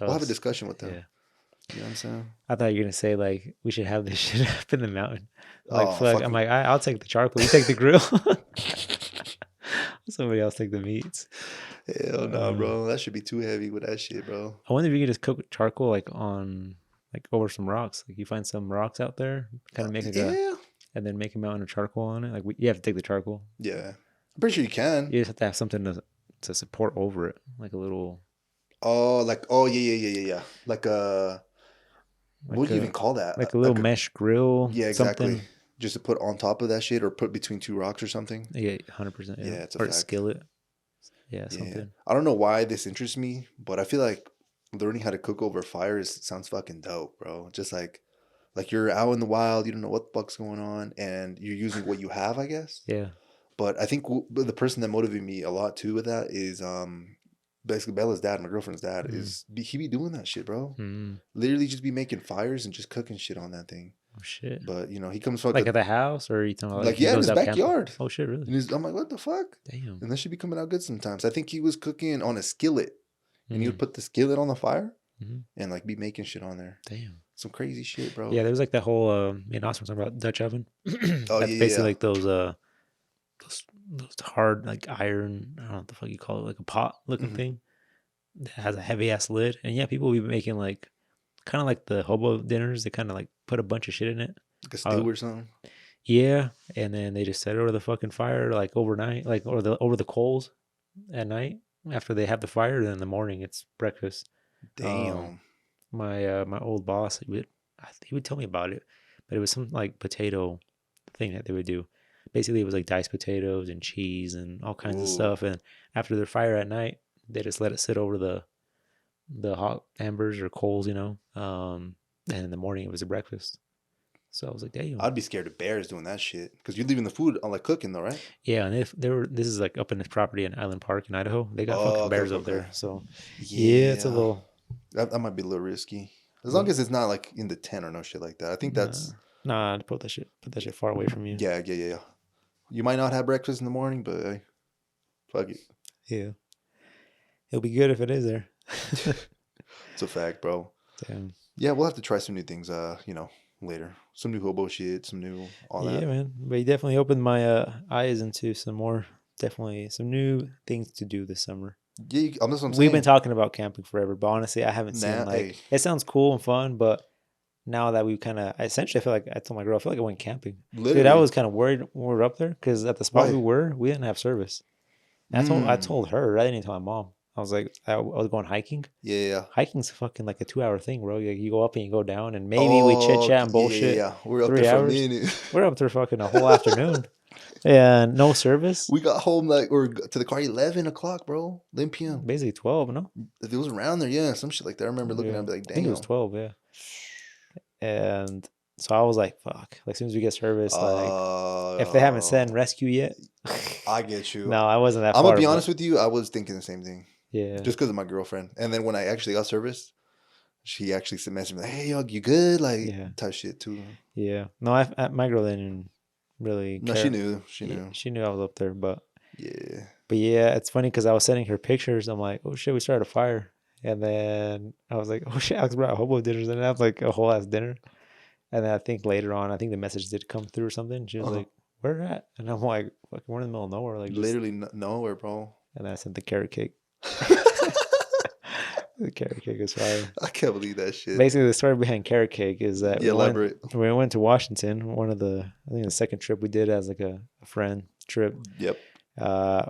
We'll have a discussion with them. Yeah. You know what I'm saying? I thought you were gonna say like we should have this shit up in the mountain. Like fuck. I'm like, I'll take the charcoal. You take the grill. Somebody else take the meats. Hell no, bro. That should be too heavy with that shit, bro. I wonder if you could just cook charcoal like on over some rocks. Like you find some rocks out there, kind of make and then make a mountain of charcoal on it. Like you have to take the charcoal. Yeah, I'm pretty sure you can. You just have to have something to support over it, like a little. Yeah. Like a. What do you even call that? Like a little mesh grill. Yeah, exactly. Something. Just to put on top of that shit, or put between two rocks or something. Yeah, 100%. Yeah, it's a or fact. A skillet. Yeah, something. Yeah. I don't know why this interests me, but I feel like learning how to cook over fire sounds fucking dope, bro. Just like you're out in the wild, you don't know what the fuck's going on, and you're using what you have, I guess. Yeah. But I think the person that motivated me a lot too with that is basically Bella's dad, my girlfriend's dad, he be doing that shit, bro. Literally just be making fires and just cooking shit on that thing. Oh shit! But you know, he comes from like at the house, or are you talking about like in his backyard? Camping? Oh shit, really? And I'm like, what the fuck? Damn. And that should be coming out good sometimes. I think he was cooking on a skillet, and he would put the skillet on the fire and like be making shit on there. Damn. Some crazy shit, bro. Yeah, there was like that whole me and Austin talking about Dutch oven. Basically like those hard like iron, I don't know what the fuck you call it, like a pot looking thing that has a heavy ass lid. And yeah, people will be making like kind of like the hobo dinners. They kind of like put a bunch of shit in it, like a stew or something. Yeah, and then they just set it over the fucking fire like overnight, like over the coals at night after they have the fire. Then in the morning it's breakfast. Damn. My old boss, he would tell me about it, but it was some like potato thing that they would do. Basically, it was like diced potatoes and cheese and all kinds of stuff. And after their fire at night, they just let it sit over the hot embers or coals, you know. And in the morning, it was a breakfast. So I was like, damn. I'd be scared of bears doing that shit because you're leaving the food on like cooking though, right? Yeah, and if this is like up in this property in Island Park in Idaho. They got fucking bears up there. So yeah, it's a little. That might be a little risky. As long as it's not like in the tent or no shit like that. I think that's. Nah, put that shit far away from you. Yeah. You might not have breakfast in the morning, but hey, fuck it. Yeah. It'll be good if it is there. It's a fact, bro. Damn. Yeah, we'll have to try some new things, later. Some new hobo shit, some new all that. Yeah, man. But you definitely opened my eyes into some new things to do this summer. Yeah, that's what I'm saying. We've been talking about camping forever, but honestly, I haven't seen it sounds cool and fun, but now that we essentially, I feel like I told my girl, I feel like I went camping. Literally. Dude, I was kind of worried when we were up there because at the spot we didn't have service. And I told her, I didn't even tell my mom. I was like, I was going hiking. Yeah. Hiking's fucking like a 2-hour thing, bro. You go up and you go down, and maybe we chit chat and bullshit. Yeah. We're up 3 there for a minute. We're up there fucking a whole afternoon. And no service. We got home to the car 11 o'clock, bro. 11 p.m. Basically 12, no? It was around there, yeah. Some shit like that. I remember looking at it like, damn. I think it was 12, yeah. And so I was like, fuck. Like, as soon as we get service, if they haven't sent rescue yet. I get you. No, I wasn't that far. I'm going to be honest with you. I was thinking the same thing. Yeah. Just because of my girlfriend. And then when I actually got service, she actually messaged me like, hey, yo, you good? Like, type shit too. Yeah. No, my girl didn't really care. No, she knew. She knew I was up there, but. Yeah. But yeah, it's funny because I was sending her pictures. I'm like, oh shit, we started a fire. And then I was like, oh shit, Alex brought hobo dinners. And I was like a whole ass dinner. And then I think later on, the message did come through or something. She was like, where at? And I'm like, fucking, we're in the middle of nowhere. Like, literally nowhere, bro. And then I sent the carrot cake. The carrot cake is fire. I can't believe that shit. Basically, the story behind carrot cake is that we went to Washington. I think the second trip we did as like a friend trip. Yep.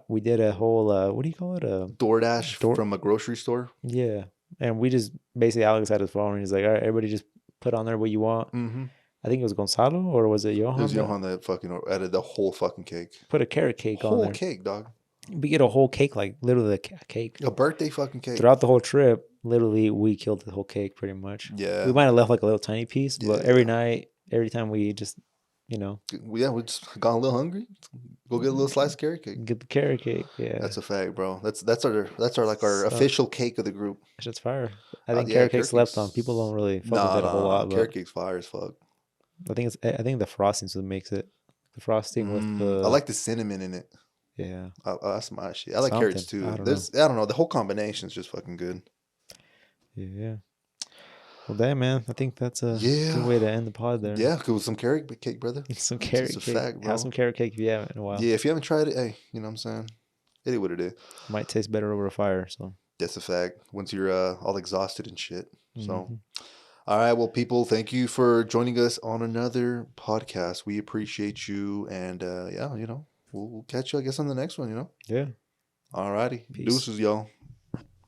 We did a whole what do you call it? DoorDash from a grocery store. Yeah, and we just basically Alex had his phone and he's like, all right, everybody just put on there what you want. Mm-hmm. I I think it was Gonzalo or was it Johan? It was Johan that fucking added the whole fucking cake. Put a carrot cake on Whole there. cake, dog. We get a whole cake, like literally a cake. A birthday fucking cake. Throughout the whole trip, literally, we killed the whole cake pretty much. Yeah. We might have left like a little tiny piece, but every night, every time we just, Yeah, we just got a little hungry. Go get a little slice of carrot cake. Get the carrot cake. Yeah. That's a fact, bro. That's our official cake of the group. Shit's fire. I think carrot cake's slept on. People don't really fuck with it a whole lot. Carrot cake's fire as fuck. I think the frosting's what makes it. The frosting with the. I like the cinnamon in it. Yeah. That's my shit. I like carrots too. I don't know. The whole combination is just fucking good. Yeah. Well, damn, man. I think that's a good way to end the pod there. Yeah, with some carrot cake, brother. Some carrot cake. Fact, have some carrot cake if you haven't in a while. Yeah, if you haven't tried it, hey, you know what I'm saying? It is what it is. Might taste better over a fire, so. That's a fact. Once you're all exhausted and shit. So, all right. Well, people, thank you for joining us on another podcast. We appreciate you. And, we'll catch you, I guess, on the next one, Yeah. All righty. Deuces, y'all.